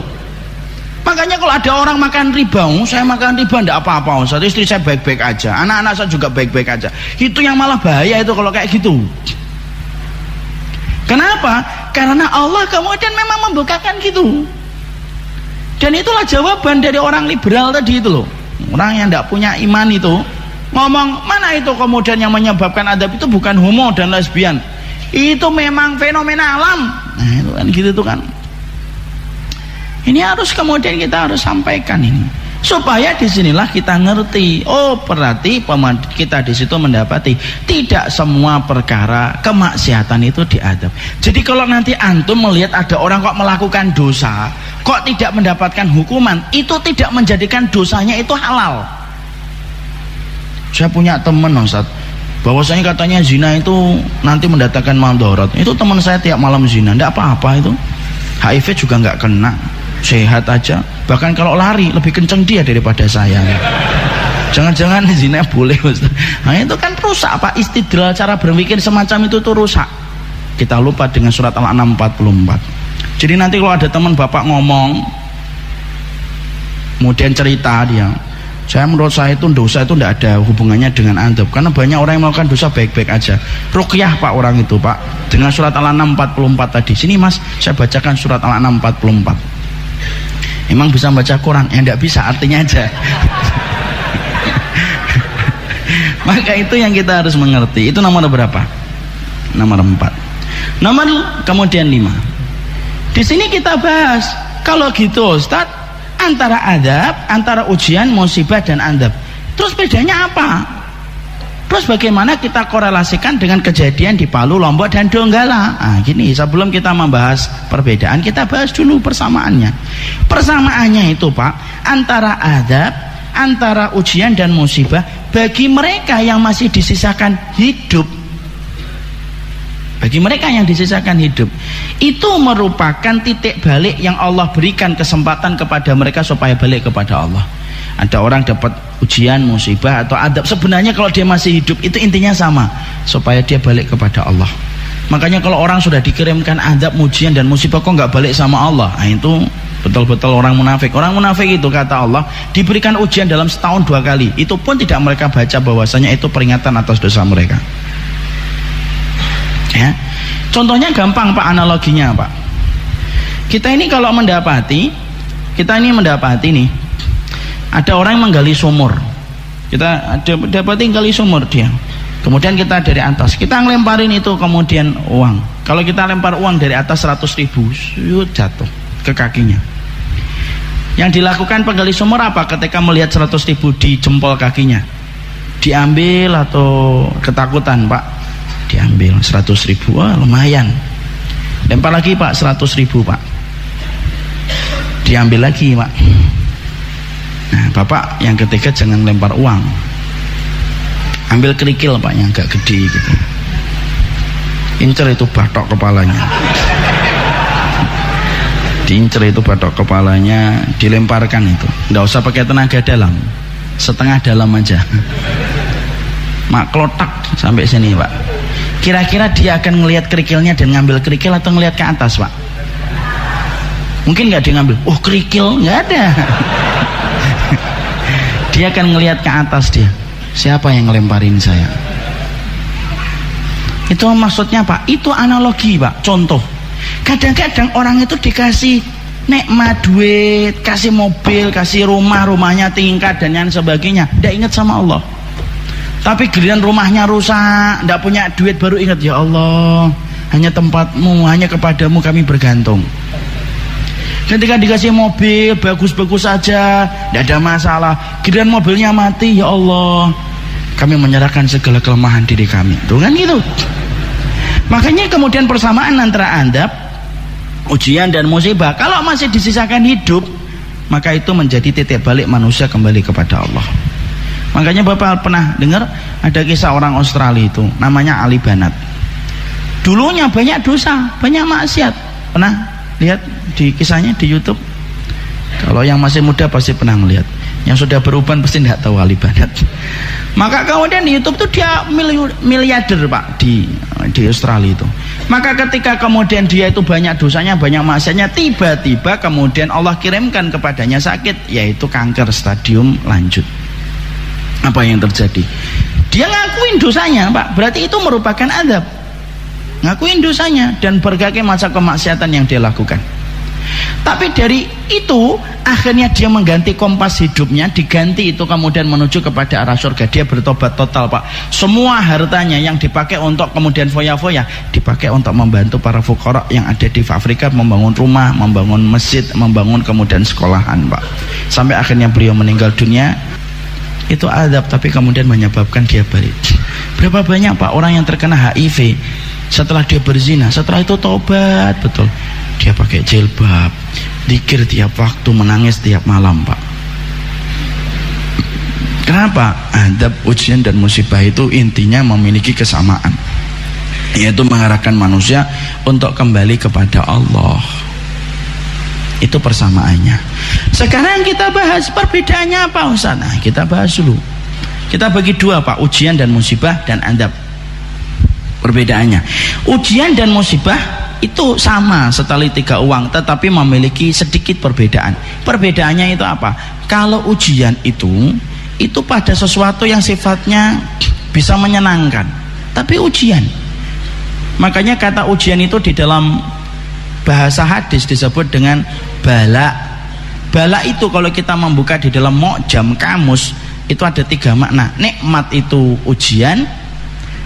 Makanya kalau ada orang makan riba, saya makan riba enggak apa-apa, Ustaz, istri saya baik-baik aja, anak-anak saya juga baik-baik aja. Itu yang malah bahaya itu kalau kayak gitu. Kenapa? Karena Allah kemudian memang membukakan gitu. Dan itulah jawaban dari orang liberal tadi itu loh. Orang yang enggak punya iman itu ngomong, mana itu kemudian yang menyebabkan adab itu bukan homo dan lesbian. Itu memang fenomena alam. Nah, itu kan gitu tuh kan. Ini harus kemudian kita harus sampaikan ini supaya disinilah kita ngerti. Oh, berarti kita di situ mendapati tidak semua perkara kemaksiatan itu diadab. Jadi kalau nanti antum melihat ada orang kok melakukan dosa, kok tidak mendapatkan hukuman, itu tidak menjadikan dosanya itu halal. Saya punya teman, Ustaz, bahwasanya katanya zina itu nanti mendatangkan mandorot. Itu teman saya tiap malam zina, enggak apa-apa itu. HIV juga enggak kena, sehat aja. Bahkan kalau lari lebih kenceng dia daripada saya. Jangan-jangan zina boleh, Ustaz. Nah, itu kan rusak, Pak. Istidlal cara berpikir semacam itu tuh rusak. Kita lupa dengan surat Al-An'am 44. Jadi nanti kalau ada teman bapak ngomong, kemudian cerita dia, menurut saya itu dosa itu tidak ada hubungannya dengan adab, karena banyak orang yang melakukan dosa baik-baik aja. Ruqyah, Pak, orang itu, Pak, dengan surat Al-An'am 44 tadi. Sini, Mas, saya bacakan surat Al-An'am 44. Emang bisa baca Quran? Ya tidak bisa, artinya aja. Maka itu yang kita harus mengerti. Itu nomor berapa? Nomor 4. Nomor kemudian 5. Di sini kita bahas, kalau gitu Ustaz, antara adab, antara ujian, musibah dan adab, terus bedanya apa? Terus bagaimana kita korelasikan dengan kejadian di Palu, Lombok dan Donggala? Nah, gini, sebelum kita membahas perbedaan, kita bahas dulu persamaannya. Persamaannya itu, Pak, antara adab, antara ujian dan musibah bagi mereka yang masih disisakan hidup. Bagi mereka yang disisakan hidup, itu merupakan titik balik yang Allah berikan kesempatan kepada mereka supaya balik kepada Allah. Ada orang dapat ujian, musibah atau adab, sebenarnya kalau dia masih hidup itu intinya sama, supaya dia balik kepada Allah. Makanya kalau orang sudah dikirimkan adab, ujian dan musibah kok nggak balik sama Allah, nah itu betul-betul orang munafik. Orang munafik itu, kata Allah, diberikan ujian dalam setahun 2 kali, itu pun tidak mereka baca bahwasanya itu peringatan atas dosa mereka. Ya, contohnya gampang, Pak, analoginya, Pak. Kita ini mendapati nih, ada orang yang menggali sumur. Kita dapati gali sumur dia. Kemudian kita dari atas, kita ngelemparin itu kemudian uang. Kalau kita lempar uang dari atas 100.000, jatuh ke kakinya. Yang dilakukan penggali sumur apa ketika melihat 100.000 di jempol kakinya? Diambil atau ketakutan, Pak? Diambil 100.000, wah lumayan. Lempar lagi Pak, 100.000 Pak. Diambil lagi Pak. Nah Bapak yang ketiga jangan lempar uang, ambil kerikil Pak yang agak gede gitu, incer itu batok kepalanya, diincer itu batok kepalanya, dilemparkan itu, nggak usah pakai tenaga dalam, setengah dalam aja, mak klotak sampai sini Pak. Kira-kira dia akan ngelihat kerikilnya dan ngambil kerikil atau ngelihat ke atas Pak? Mungkin nggak dia ngambil, oh kerikil, nggak ada. Dia akan ngelihat ke atas dia, siapa yang ngelemparin saya? Itu maksudnya Pak, itu analogi Pak, contoh. Kadang-kadang orang itu dikasih nikmat duit, kasih mobil, kasih rumah, rumahnya tingkat dan yang sebagainya, tidak ingat sama Allah. Tapi giliran rumahnya rusak, tidak punya duit, baru ingat, ya Allah, hanya tempatmu, hanya kepadamu kami bergantung. Ketika dikasih mobil bagus-bagus saja, tidak ada masalah, giliran mobilnya mati, ya Allah, kami menyerahkan segala kelemahan diri kami. Tuh kan gitu. Makanya kemudian persamaan antara adab, ujian dan musibah, kalau masih disisakan hidup, maka itu menjadi titik balik manusia kembali kepada Allah. Makanya Bapak pernah dengar ada kisah orang Australia itu namanya Ali Banat. Dulunya banyak dosa, banyak maksiat. Pernah lihat di kisahnya di YouTube? Kalau yang masih muda pasti pernah melihat. Yang sudah beruban pasti tidak tahu Ali Banat. Maka kemudian di YouTube tuh dia miliarder Pak di Australia itu. Maka ketika kemudian dia itu banyak dosanya, banyak maksiatnya, tiba-tiba kemudian Allah kirimkan kepadanya sakit, yaitu kanker stadium lanjut. Apa yang terjadi? Dia ngakuin dosanya Pak, berarti itu merupakan adab. Ngakuin dosanya dan berbagai macam kemaksiatan yang dia lakukan. Tapi dari itu akhirnya dia mengganti kompas hidupnya, diganti itu kemudian menuju kepada arah surga. Dia bertobat total Pak. Semua hartanya yang dipakai untuk kemudian foya-foya dipakai untuk membantu para fukara yang ada di Afrika, membangun rumah, membangun masjid, membangun kemudian sekolahan Pak. Sampai akhirnya beliau meninggal dunia. Itu adab, tapi kemudian menyebabkan dia balik. Berapa banyak Pak orang yang terkena HIV setelah dia berzina, setelah itu tobat betul, dia pakai jilbab, zikir tiap waktu, menangis tiap malam Pak. Kenapa? Adab, ujian dan musibah itu intinya memiliki kesamaan, yaitu mengarahkan manusia untuk kembali kepada Allah. Itu persamaannya. Sekarang kita bahas perbedaannya apa Ustaz? Nah, kita bahas dulu. Kita bagi dua Pak, ujian dan musibah dan adab. Perbedaannya, ujian dan musibah itu sama setali tiga uang, tetapi memiliki sedikit perbedaan. Perbedaannya itu apa? Kalau ujian itu pada sesuatu yang sifatnya bisa menyenangkan, tapi ujian. Makanya kata ujian itu di dalam bahasa hadis disebut dengan bala. Bala itu kalau kita membuka di dalam Mu'jam kamus itu ada tiga makna. Nikmat itu ujian,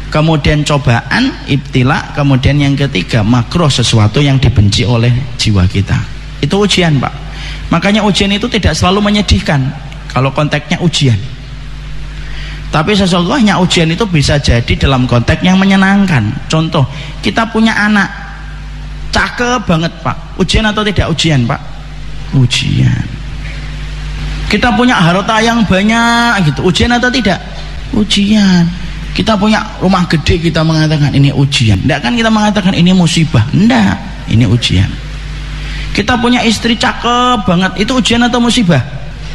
kemudian cobaan, ibtila, kemudian yang ketiga makruh, sesuatu yang dibenci oleh jiwa kita. Itu ujian Pak. Makanya ujian itu tidak selalu menyedihkan kalau konteksnya ujian. Tapi sesungguhnya ujian itu bisa jadi dalam konteks yang menyenangkan. Contoh, kita punya anak cakep banget Pak, ujian atau tidak ujian Pak? Ujian. Kita punya harta yang banyak gitu, ujian atau tidak? Ujian. Kita punya rumah gede, kita mengatakan ini ujian. Tidak kan kita mengatakan ini musibah? Tidak, ini ujian. Kita punya istri cakep banget, itu ujian atau musibah?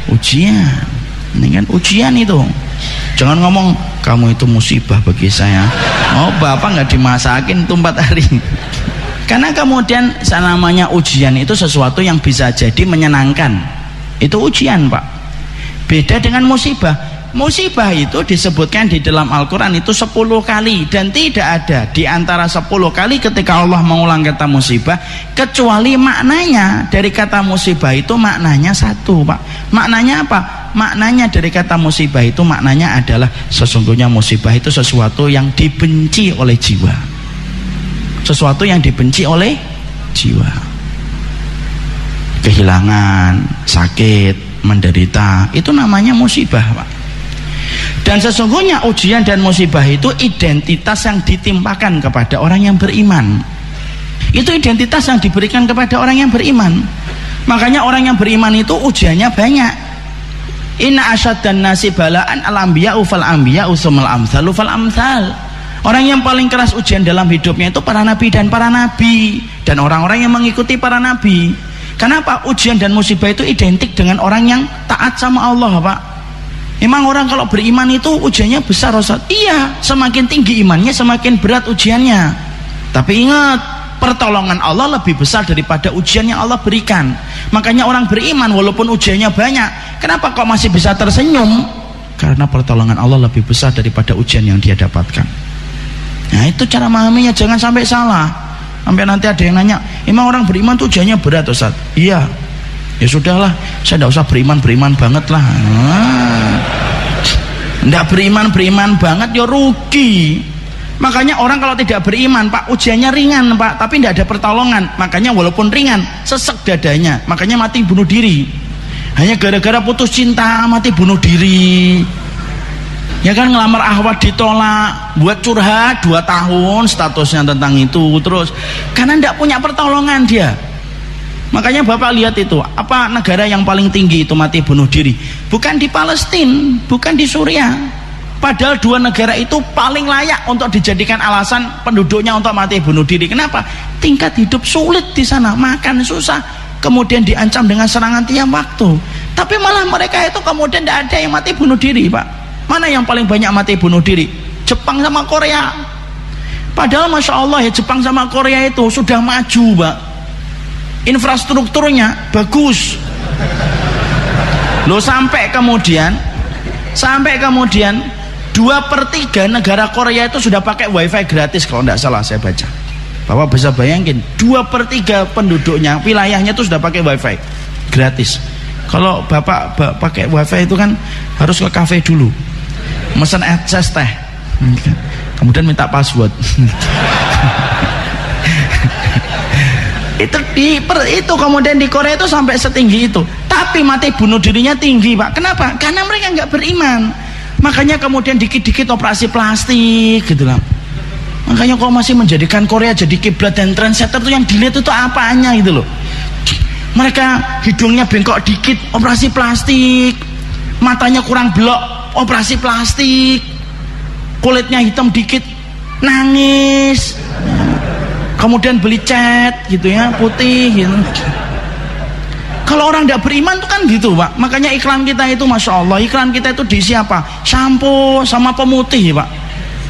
Ujian. Ini kan ujian itu. Jangan ngomong kamu itu musibah bagi saya. Oh bapak nggak dimasakin tuh 4 hari. Karena kemudian namanya ujian itu sesuatu yang bisa jadi menyenangkan. Itu ujian Pak. Beda dengan musibah. Musibah itu disebutkan di dalam Al-Quran itu 10 kali. Dan tidak ada di antara 10 kali ketika Allah mengulang kata musibah kecuali maknanya dari kata musibah itu maknanya satu Pak. Maknanya apa? Maknanya dari kata musibah itu maknanya adalah sesungguhnya musibah itu sesuatu yang dibenci oleh jiwa. Sesuatu yang dibenci oleh jiwa. Kehilangan, sakit, menderita, itu namanya musibah Pak. Dan sesungguhnya ujian dan musibah itu identitas yang ditimpakan kepada orang yang beriman. Itu identitas yang diberikan kepada orang yang beriman. Makanya orang yang beriman itu ujiannya banyak. Inna asyaddan nasi balaan al-anbiya'u fal-anbiya'u tsummal amsalu fal-amsal. Orang yang paling keras ujian dalam hidupnya itu para nabi dan para nabi, dan orang-orang yang mengikuti para nabi. Kenapa? Ujian dan musibah itu identik dengan orang yang taat sama Allah, Pak. Emang orang kalau beriman itu ujiannya besar, Ustaz? Iya, semakin tinggi imannya semakin berat ujiannya. Tapi ingat, pertolongan Allah lebih besar daripada ujian yang Allah berikan. Makanya orang beriman walaupun ujiannya banyak, kenapa kok masih bisa tersenyum? Karena pertolongan Allah lebih besar daripada ujian yang dia dapatkan. Nah, itu cara memahaminya, jangan sampai salah. Sampai nanti ada yang nanya, emang orang beriman tuh ujiannya berat, Ustaz? Iya. Ya sudahlah, saya tidak usah beriman banget lah. Tidak beriman banget ya rugi. Makanya orang kalau tidak beriman, Pak, ujiannya ringan, Pak, tapi tidak ada pertolongan. Makanya walaupun ringan, sesek dadanya, makanya mati bunuh diri. Hanya gara-gara putus cinta mati bunuh diri. Ya kan, ngelamar ahwat ditolak, buat curhat 2 tahun statusnya tentang itu terus, karena tidak punya pertolongan dia. Makanya Bapak lihat itu, apa negara yang paling tinggi itu mati bunuh diri? Bukan di Palestina, bukan di Suriah. Padahal 2 negara itu paling layak untuk dijadikan alasan penduduknya untuk mati bunuh diri. Kenapa? Tingkat hidup sulit di sana, makan susah, kemudian diancam dengan serangan tiap waktu. Tapi malah mereka itu kemudian tidak ada yang mati bunuh diri, Pak. Mana yang paling banyak mati bunuh diri? Jepang sama Korea. Padahal Masya Allah ya, Jepang sama Korea itu sudah maju, Pak. Infrastrukturnya bagus. Loh, sampai kemudian 2/3 negara Korea itu sudah pakai wifi gratis kalau tidak salah saya baca. Bapak bisa bayangin, 2/3 penduduknya, wilayahnya itu sudah pakai wifi gratis. Kalau Bapak pakai wifi itu kan harus ke kafe dulu, mesen access teh, kemudian minta password. itu kemudian di Korea itu sampai setinggi itu, tapi mati bunuh dirinya tinggi, Pak. Kenapa? Karena mereka nggak beriman. Makanya kemudian dikit-dikit operasi plastik gitu lah. Makanya kalau masih menjadikan Korea jadi kiblat dan trendsetter tuh yang dilihat itu apanya gitu loh. Mereka hidungnya bengkok dikit, operasi plastik, matanya kurang belok, operasi plastik, kulitnya hitam dikit, nangis, kemudian beli cat gitu ya, putih gitu. Kalau orang tidak beriman tuh kan gitu, Pak. Makanya iklan kita itu, Masya Allah, iklan kita itu diisi apa? Sampo sama pemutih, Pak.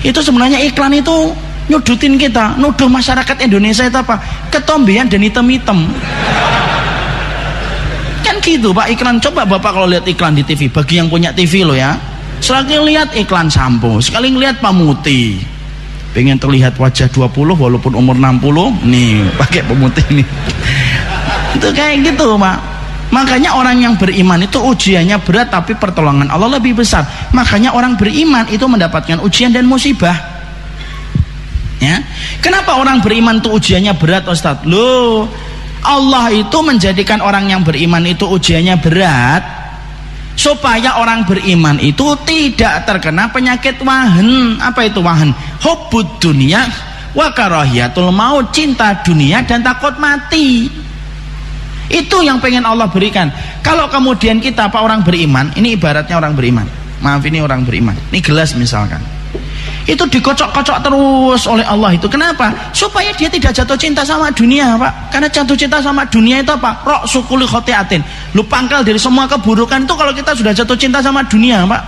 Itu sebenarnya iklan itu nyudutin kita, nuduh masyarakat Indonesia itu apa? Ketombean dan hitam-hitam. Kan gitu, Pak, iklan. Coba Bapak kalau lihat iklan di TV, bagi yang punya TV loh ya, sekali lihat iklan sampo, sekali lihat pemutih, pengen terlihat wajah 20 walaupun umur 60, nih pakai pemutih nih. Itu kayak gitu, Pak. Makanya orang yang beriman itu ujiannya berat, tapi pertolongan Allah lebih besar. Makanya orang beriman itu mendapatkan ujian dan musibah. Ya, kenapa orang beriman itu ujiannya berat, Ustadz? Loh, Allah itu menjadikan orang yang beriman itu ujiannya berat supaya orang beriman itu tidak terkena penyakit wahan. Apa itu wahan? Hubbud dunia wa karahiyatul maut, cinta dunia dan takut mati. Itu yang pengen Allah berikan. Kalau kemudian kita, Pak, orang beriman, ini ibaratnya orang beriman, maaf, ini orang beriman, ini gelas misalkan, itu dikocok-kocok terus oleh Allah. Itu kenapa? Supaya dia tidak jatuh cinta sama dunia, Pak. Karena jatuh cinta sama dunia itu apa? Rok sukuli khotiatin, lu pangkal dari semua keburukan. Itu kalau kita sudah jatuh cinta sama dunia, Pak.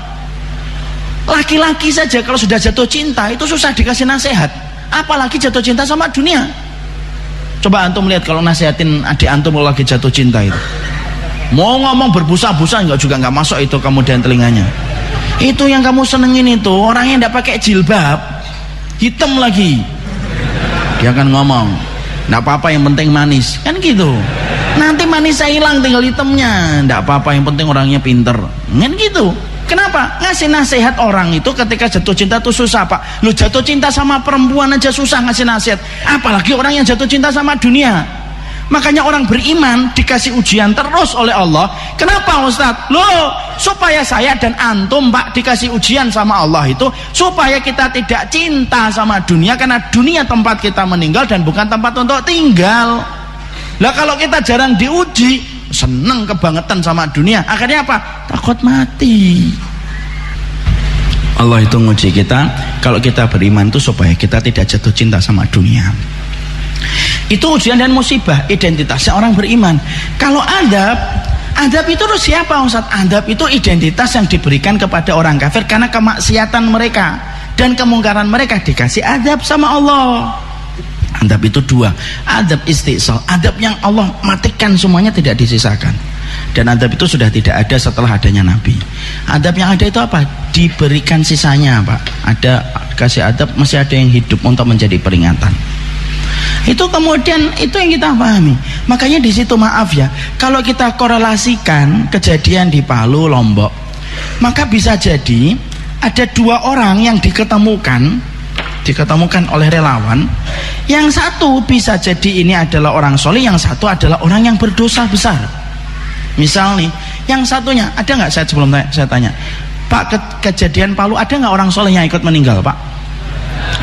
Laki-laki saja kalau sudah jatuh cinta itu susah dikasih nasihat, apalagi jatuh cinta sama dunia. Coba antum lihat kalau nasihatin adik antum kalau lagi jatuh cinta itu, mau ngomong berbusa-busa juga nggak masuk itu kemudian telinganya. Itu yang kamu senengin itu orang yang tidak pakai jilbab, hitam lagi, dia akan ngomong nggak apa-apa yang penting manis, kan gitu. Nanti manisnya hilang, tinggal hitamnya, nggak apa-apa yang penting orangnya pinter, kan gitu. Kenapa? Ngasih nasihat orang itu ketika jatuh cinta itu susah, Pak. Lu jatuh cinta sama perempuan aja susah ngasih nasihat, apalagi orang yang jatuh cinta sama dunia. Makanya orang beriman dikasih ujian terus oleh Allah. Kenapa Ustaz? Loh, supaya saya dan antum Pak dikasih ujian sama Allah itu supaya kita tidak cinta sama dunia, karena dunia tempat kita meninggal dan bukan tempat untuk tinggal. Lah kalau kita jarang diuji, seneng kebangetan sama dunia, akhirnya apa? Takut mati. Allah itu nguji kita kalau kita beriman itu supaya kita tidak jatuh cinta sama dunia. Itu ujian dan musibah identitasnya orang beriman. Kalau adab itu terus siapa Ustaz? Adab itu identitas yang diberikan kepada orang kafir karena kemaksiatan mereka dan kemungkaran mereka, dikasih adab sama Allah. Adab itu dua, adab istisal, adab yang Allah matikan semuanya tidak disisakan, dan adab itu sudah tidak ada setelah adanya Nabi. Adab yang ada itu apa? Diberikan sisanya Pak. Ada kasih adab, masih ada yang hidup untuk menjadi peringatan. Itu kemudian itu yang kita pahami. Makanya di situ maaf ya, kalau kita korelasikan kejadian di Palu, Lombok, maka bisa jadi ada dua orang yang diketemukan oleh relawan. Yang satu bisa jadi ini adalah orang soleh, yang satu adalah orang yang berdosa besar. Misal nih, yang satunya ada nggak, sebelum saya tanya Pak, kejadian Palu ada nggak orang soleh yang ikut meninggal Pak?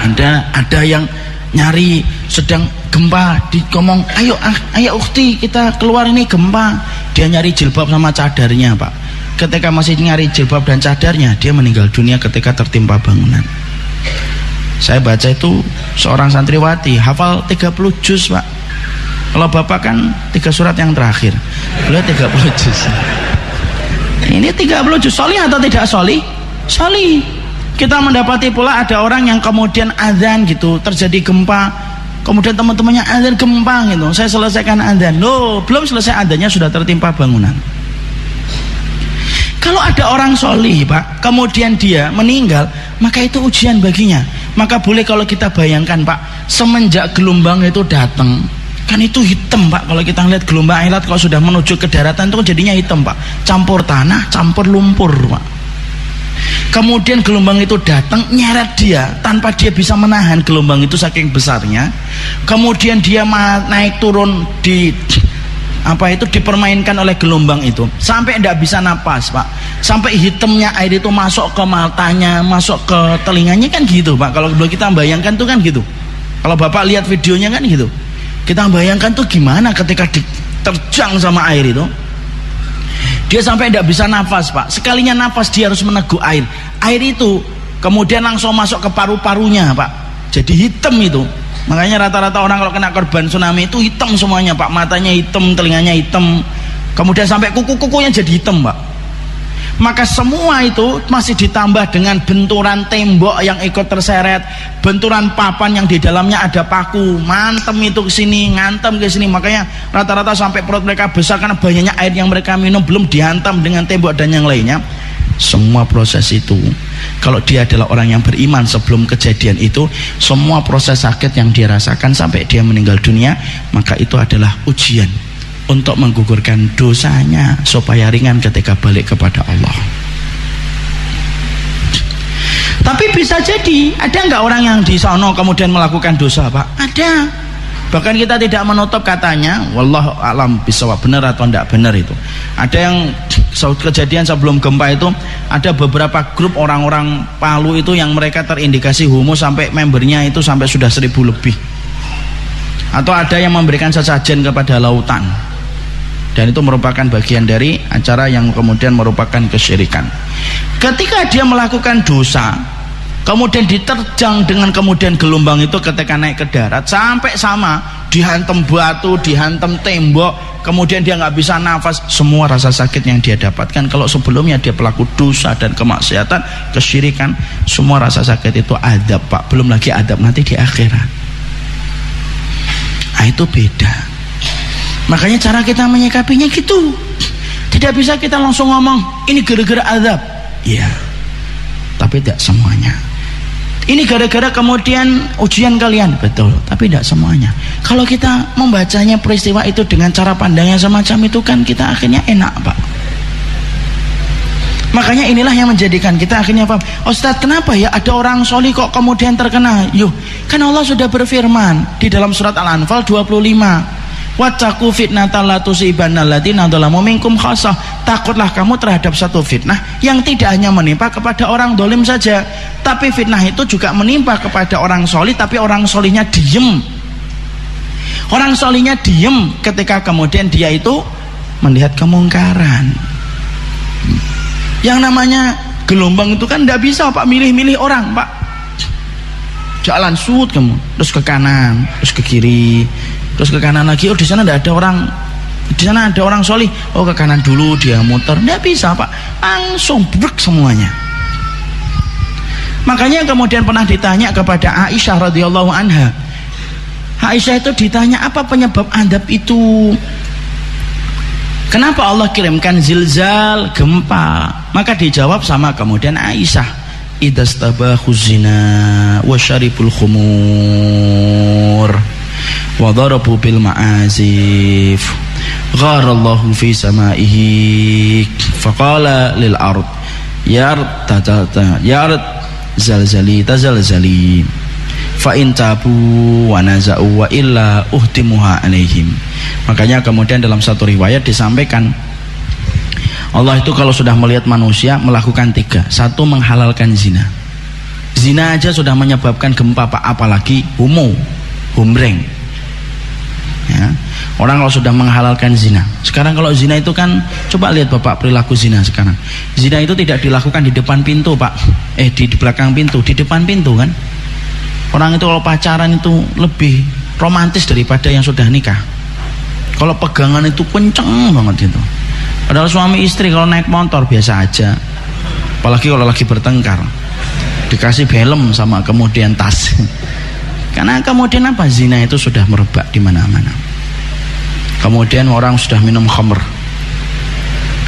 Ada yang nyari sedang gempa, ngomong ayo ukhti kita keluar ini gempa, dia nyari jilbab sama cadarnya Pak. Ketika masih nyari jilbab dan cadarnya, dia meninggal dunia ketika tertimpa bangunan. Saya baca itu seorang santriwati hafal 30 juz Pak. Kalau Bapak kan 3 surat yang terakhir, beliau 30 juz. Ini 30 juz, solih atau tidak solih? Solih. Kita mendapati pula ada orang yang kemudian azan gitu, terjadi gempa, kemudian teman-temannya azan gempa gitu, saya selesaikan azan, loh belum selesai azannya sudah tertimpa bangunan. Kalau ada orang solih Pak, kemudian dia meninggal, maka itu ujian baginya. Maka boleh kalau kita bayangkan Pak, semenjak gelombang itu datang, kan itu hitam Pak. Kalau kita lihat gelombang air laut kalau sudah menuju ke daratan itu jadinya hitam Pak, campur tanah, campur lumpur Pak. Kemudian gelombang itu datang nyeret dia tanpa dia bisa menahan gelombang itu saking besarnya. Kemudian dia naik turun dipermainkan oleh gelombang itu sampai tidak bisa napas Pak. Sampai hitamnya air itu masuk ke matanya, masuk ke telinganya kan gitu Pak. Kalau kita bayangkan tuh kan gitu. Kalau Bapak lihat videonya kan gitu. Kita bayangkan tuh gimana ketika diterjang sama air itu. Dia sampai tidak bisa nafas Pak. Sekalinya nafas dia harus meneguk air. Air itu kemudian langsung masuk ke paru-parunya Pak. Jadi hitam itu. Makanya rata-rata orang kalau kena korban tsunami itu hitam semuanya Pak. Matanya hitam, telinganya hitam, kemudian sampai kuku-kukunya jadi hitam Pak. Maka semua itu masih ditambah dengan benturan tembok yang ikut terseret, benturan papan yang di dalamnya ada paku, mantem itu ke sini, ngantem ke sini. Makanya rata-rata sampai perut mereka besar karena banyaknya air yang mereka minum, belum dihantam dengan tembok dan yang lainnya. Semua proses itu, kalau dia adalah orang yang beriman sebelum kejadian itu, semua proses sakit yang dia rasakan sampai dia meninggal dunia, maka itu adalah ujian untuk menggugurkan dosanya supaya ringan ketika balik kepada Allah. Tapi bisa jadi ada nggak orang yang di sana kemudian melakukan dosa Pak? Ada. Bahkan kita tidak menutup katanya, wallahu alam bisawab, benar atau tidak benar itu. Ada yang kejadian sebelum gempa itu ada beberapa grup orang-orang Palu itu yang mereka terindikasi homo sampai membernya itu sampai sudah 1000 lebih. Atau ada yang memberikan sesajen kepada lautan. Dan itu merupakan bagian dari acara yang kemudian merupakan kesyirikan. Ketika dia melakukan dosa, kemudian diterjang dengan kemudian gelombang itu ketika naik ke darat, sampai sama dihantam batu, dihantam tembok, kemudian dia nggak bisa nafas, semua rasa sakit yang dia dapatkan kalau sebelumnya dia pelaku dosa dan kemaksiatan, kesyirikan, semua rasa sakit itu adab Pak, belum lagi adab nanti di akhirat. Nah, itu beda. Makanya cara kita menyikapinya gitu. Tidak bisa kita langsung ngomong ini gara-gara azab. Iya. Tapi tidak semuanya. Ini gara-gara kemudian ujian kalian, betul. Tapi tidak semuanya. Kalau kita membacanya peristiwa itu dengan cara pandang yang semacam itu kan kita akhirnya enak Pak. Makanya inilah yang menjadikan kita akhirnya paham. Ustaz, kenapa ya ada orang solih kok kemudian terkena? Yuh, kan Allah sudah berfirman di dalam surat Al-Anfal 25. Wattaqu fitnatan la tusibanna alladziina dzalamu minkum khassah. Takutlah kamu terhadap satu fitnah yang tidak hanya menimpa kepada orang dolim saja, tapi fitnah itu juga menimpa kepada orang solih, tapi orang solihnya diem. Orang solihnya diem ketika kemudian dia itu melihat kemungkaran. Yang namanya gelombang itu kan tidak bisa Pak milih-milih orang Pak. Jalan sud kamu, terus ke kanan, terus ke kiri, terus ke kanan lagi. Oh di sana tidak ada orang, di sana ada orang solih. Oh ke kanan dulu dia muter. Tidak bisa Pak, langsung brek semuanya. Makanya kemudian pernah ditanya kepada Aisyah radhiyallahu anha. Aisyah itu ditanya apa penyebab adab itu? Kenapa Allah kirimkan zilzal, gempa? Maka dijawab sama kemudian Aisyah, idastabahu zina wa syaribul khumur wa darabu bil ma'azif gharallahu fi samaihi faqala lil ard ya ard zalzali tazalzali fa in tabu wa naza'u wa illa uhtimuha alaihim. Makanya kemudian dalam satu riwayat disampaikan Allah itu kalau sudah melihat manusia melakukan tiga. Satu, menghalalkan zina. Zina aja sudah menyebabkan gempa Pak, apalagi humreng ya. Orang kalau sudah menghalalkan zina. Sekarang kalau zina itu kan, coba lihat Bapak perilaku zina sekarang. Zina itu tidak dilakukan di depan pintu Pak, di belakang pintu, di depan pintu kan. Orang itu kalau pacaran itu lebih romantis daripada yang sudah nikah. Kalau pegangan itu kenceng banget itu. Padahal suami istri kalau naik motor biasa aja, apalagi kalau lagi bertengkar dikasih helm sama kemudian tas. Karena kemudian apa, zina itu sudah merebak di mana-mana. Kemudian orang sudah minum khamr,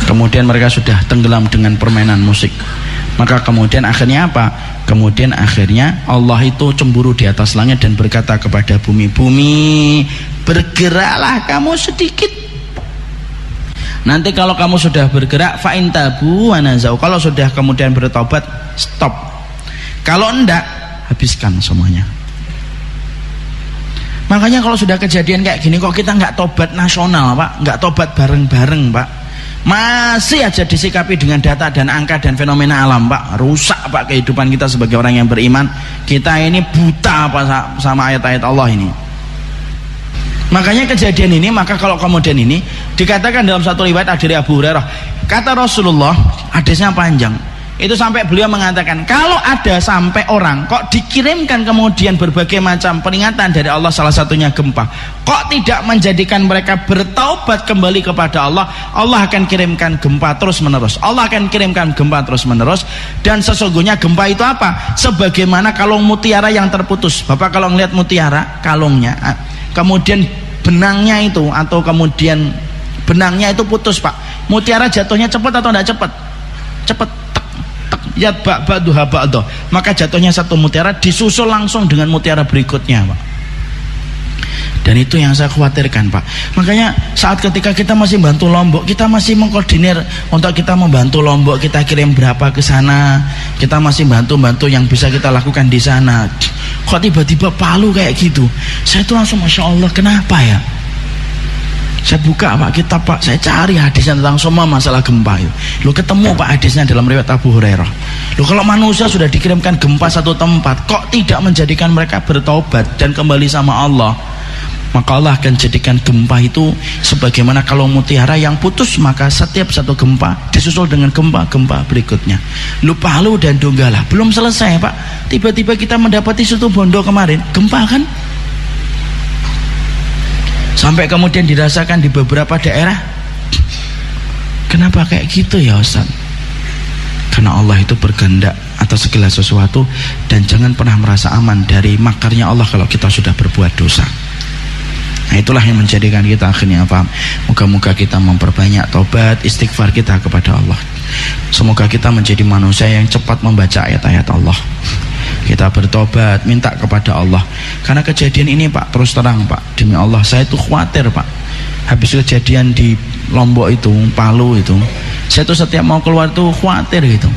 kemudian mereka sudah tenggelam dengan permainan musik. Maka kemudian akhirnya apa? Kemudian akhirnya Allah itu cemburu di atas langit dan berkata kepada bumi, bumi bergeraklah kamu sedikit. Nanti kalau kamu sudah bergerak, fa'in tabu wa nazau, kalau sudah kemudian bertobat, stop. Kalau enggak, habiskan semuanya. Makanya kalau sudah kejadian kayak gini, kok kita nggak tobat nasional Pak, nggak tobat bareng-bareng Pak, masih aja disikapi dengan data dan angka dan fenomena alam Pak. Rusak Pak kehidupan kita sebagai orang yang beriman. Kita ini buta Pak sama ayat-ayat Allah ini. Makanya kejadian ini, maka kalau kemudian ini dikatakan dalam satu riwayat dari Abu Hurairah, kata Rasulullah, hadisnya panjang, itu sampai beliau mengatakan, kalau ada sampai orang kok dikirimkan kemudian berbagai macam peringatan dari Allah, salah satunya gempa, kok tidak menjadikan mereka bertaubat kembali kepada Allah, Allah akan kirimkan gempa terus menerus. Allah akan kirimkan gempa terus menerus. Dan sesungguhnya gempa itu apa? Sebagaimana kalung mutiara yang terputus. Bapak kalau ngelihat mutiara kalungnya, kemudian benangnya itu, atau kemudian benangnya itu putus Pak, mutiara jatuhnya cepat atau tidak cepat? Cepat. Ya ba'duha ba'do, maka jatuhnya satu mutiara disusul langsung dengan mutiara berikutnya Pak. Dan itu yang saya khawatirkan Pak. Makanya saat ketika kita masih bantu Lombok, kita masih mengkoordinir untuk kita membantu Lombok, kita kirim berapa ke sana, kita masih bantu yang bisa kita lakukan di sana. Kok tiba-tiba Palu kayak gitu, saya tuh langsung Masya Allah, kenapa ya? Saya buka Pak kitab Pak, saya cari hadisnya tentang semua masalah gempa itu. Lo ketemu Pak hadisnya dalam riwayat Abu Hurairah. Lo kalau manusia sudah dikirimkan gempa satu tempat, kok tidak menjadikan mereka bertaubat dan kembali sama Allah? Maka Allah akan jadikan gempa itu sebagaimana kalau mutiara yang putus, maka setiap satu gempa disusul dengan gempa-gempa berikutnya. Lu Palu dan Donggala belum selesai Pak, tiba-tiba kita mendapati Situ Bondo kemarin gempa kan, sampai kemudian dirasakan di beberapa daerah. Kenapa kayak gitu ya Ustaz? Karena Allah itu berkehendak atas segala sesuatu, dan jangan pernah merasa aman dari makarnya Allah kalau kita sudah berbuat dosa. Nah itulah yang menjadikan kita akhirnya paham. Moga-moga kita memperbanyak tobat, istighfar kita kepada Allah. Semoga kita menjadi manusia yang cepat membaca ayat-ayat Allah. Kita bertobat, minta kepada Allah. Karena kejadian ini Pak, terus terang Pak, demi Allah saya itu khawatir Pak. Habis kejadian di Lombok itu, Palu itu, saya tuh setiap mau keluar tuh khawatir gitu.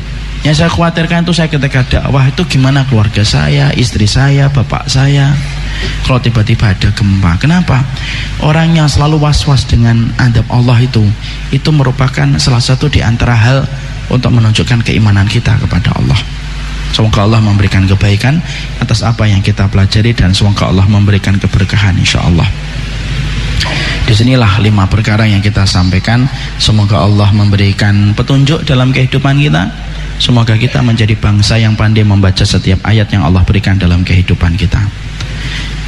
Yang saya khawatirkan itu saya ketika dakwah itu gimana keluarga saya, istri saya, bapak saya. kalau tiba-tiba ada gempa. Kenapa? Orang yang selalu was-was dengan adab Allah itu merupakan salah satu di antara hal untuk menunjukkan keimanan kita kepada Allah. Semoga Allah memberikan kebaikan atas apa yang kita pelajari, dan semoga Allah memberikan keberkahan insyaallah. Disinilah 5 perkara yang kita sampaikan. Semoga Allah memberikan petunjuk dalam kehidupan kita. Semoga kita menjadi bangsa yang pandai membaca setiap ayat yang Allah berikan dalam kehidupan kita.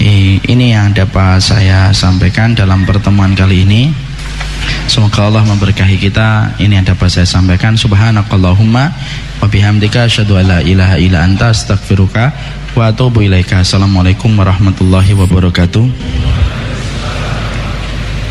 Ini yang dapat saya sampaikan dalam pertemuan kali ini. Semoga Allah memberkahi kita. Ini yang dapat saya sampaikan. Subhanakallahumma wa bihamdika asyhadu an la ilaha illa anta astaghfiruka wa atubu ilaika. Assalamualaikum warahmatullahi wabarakatuh.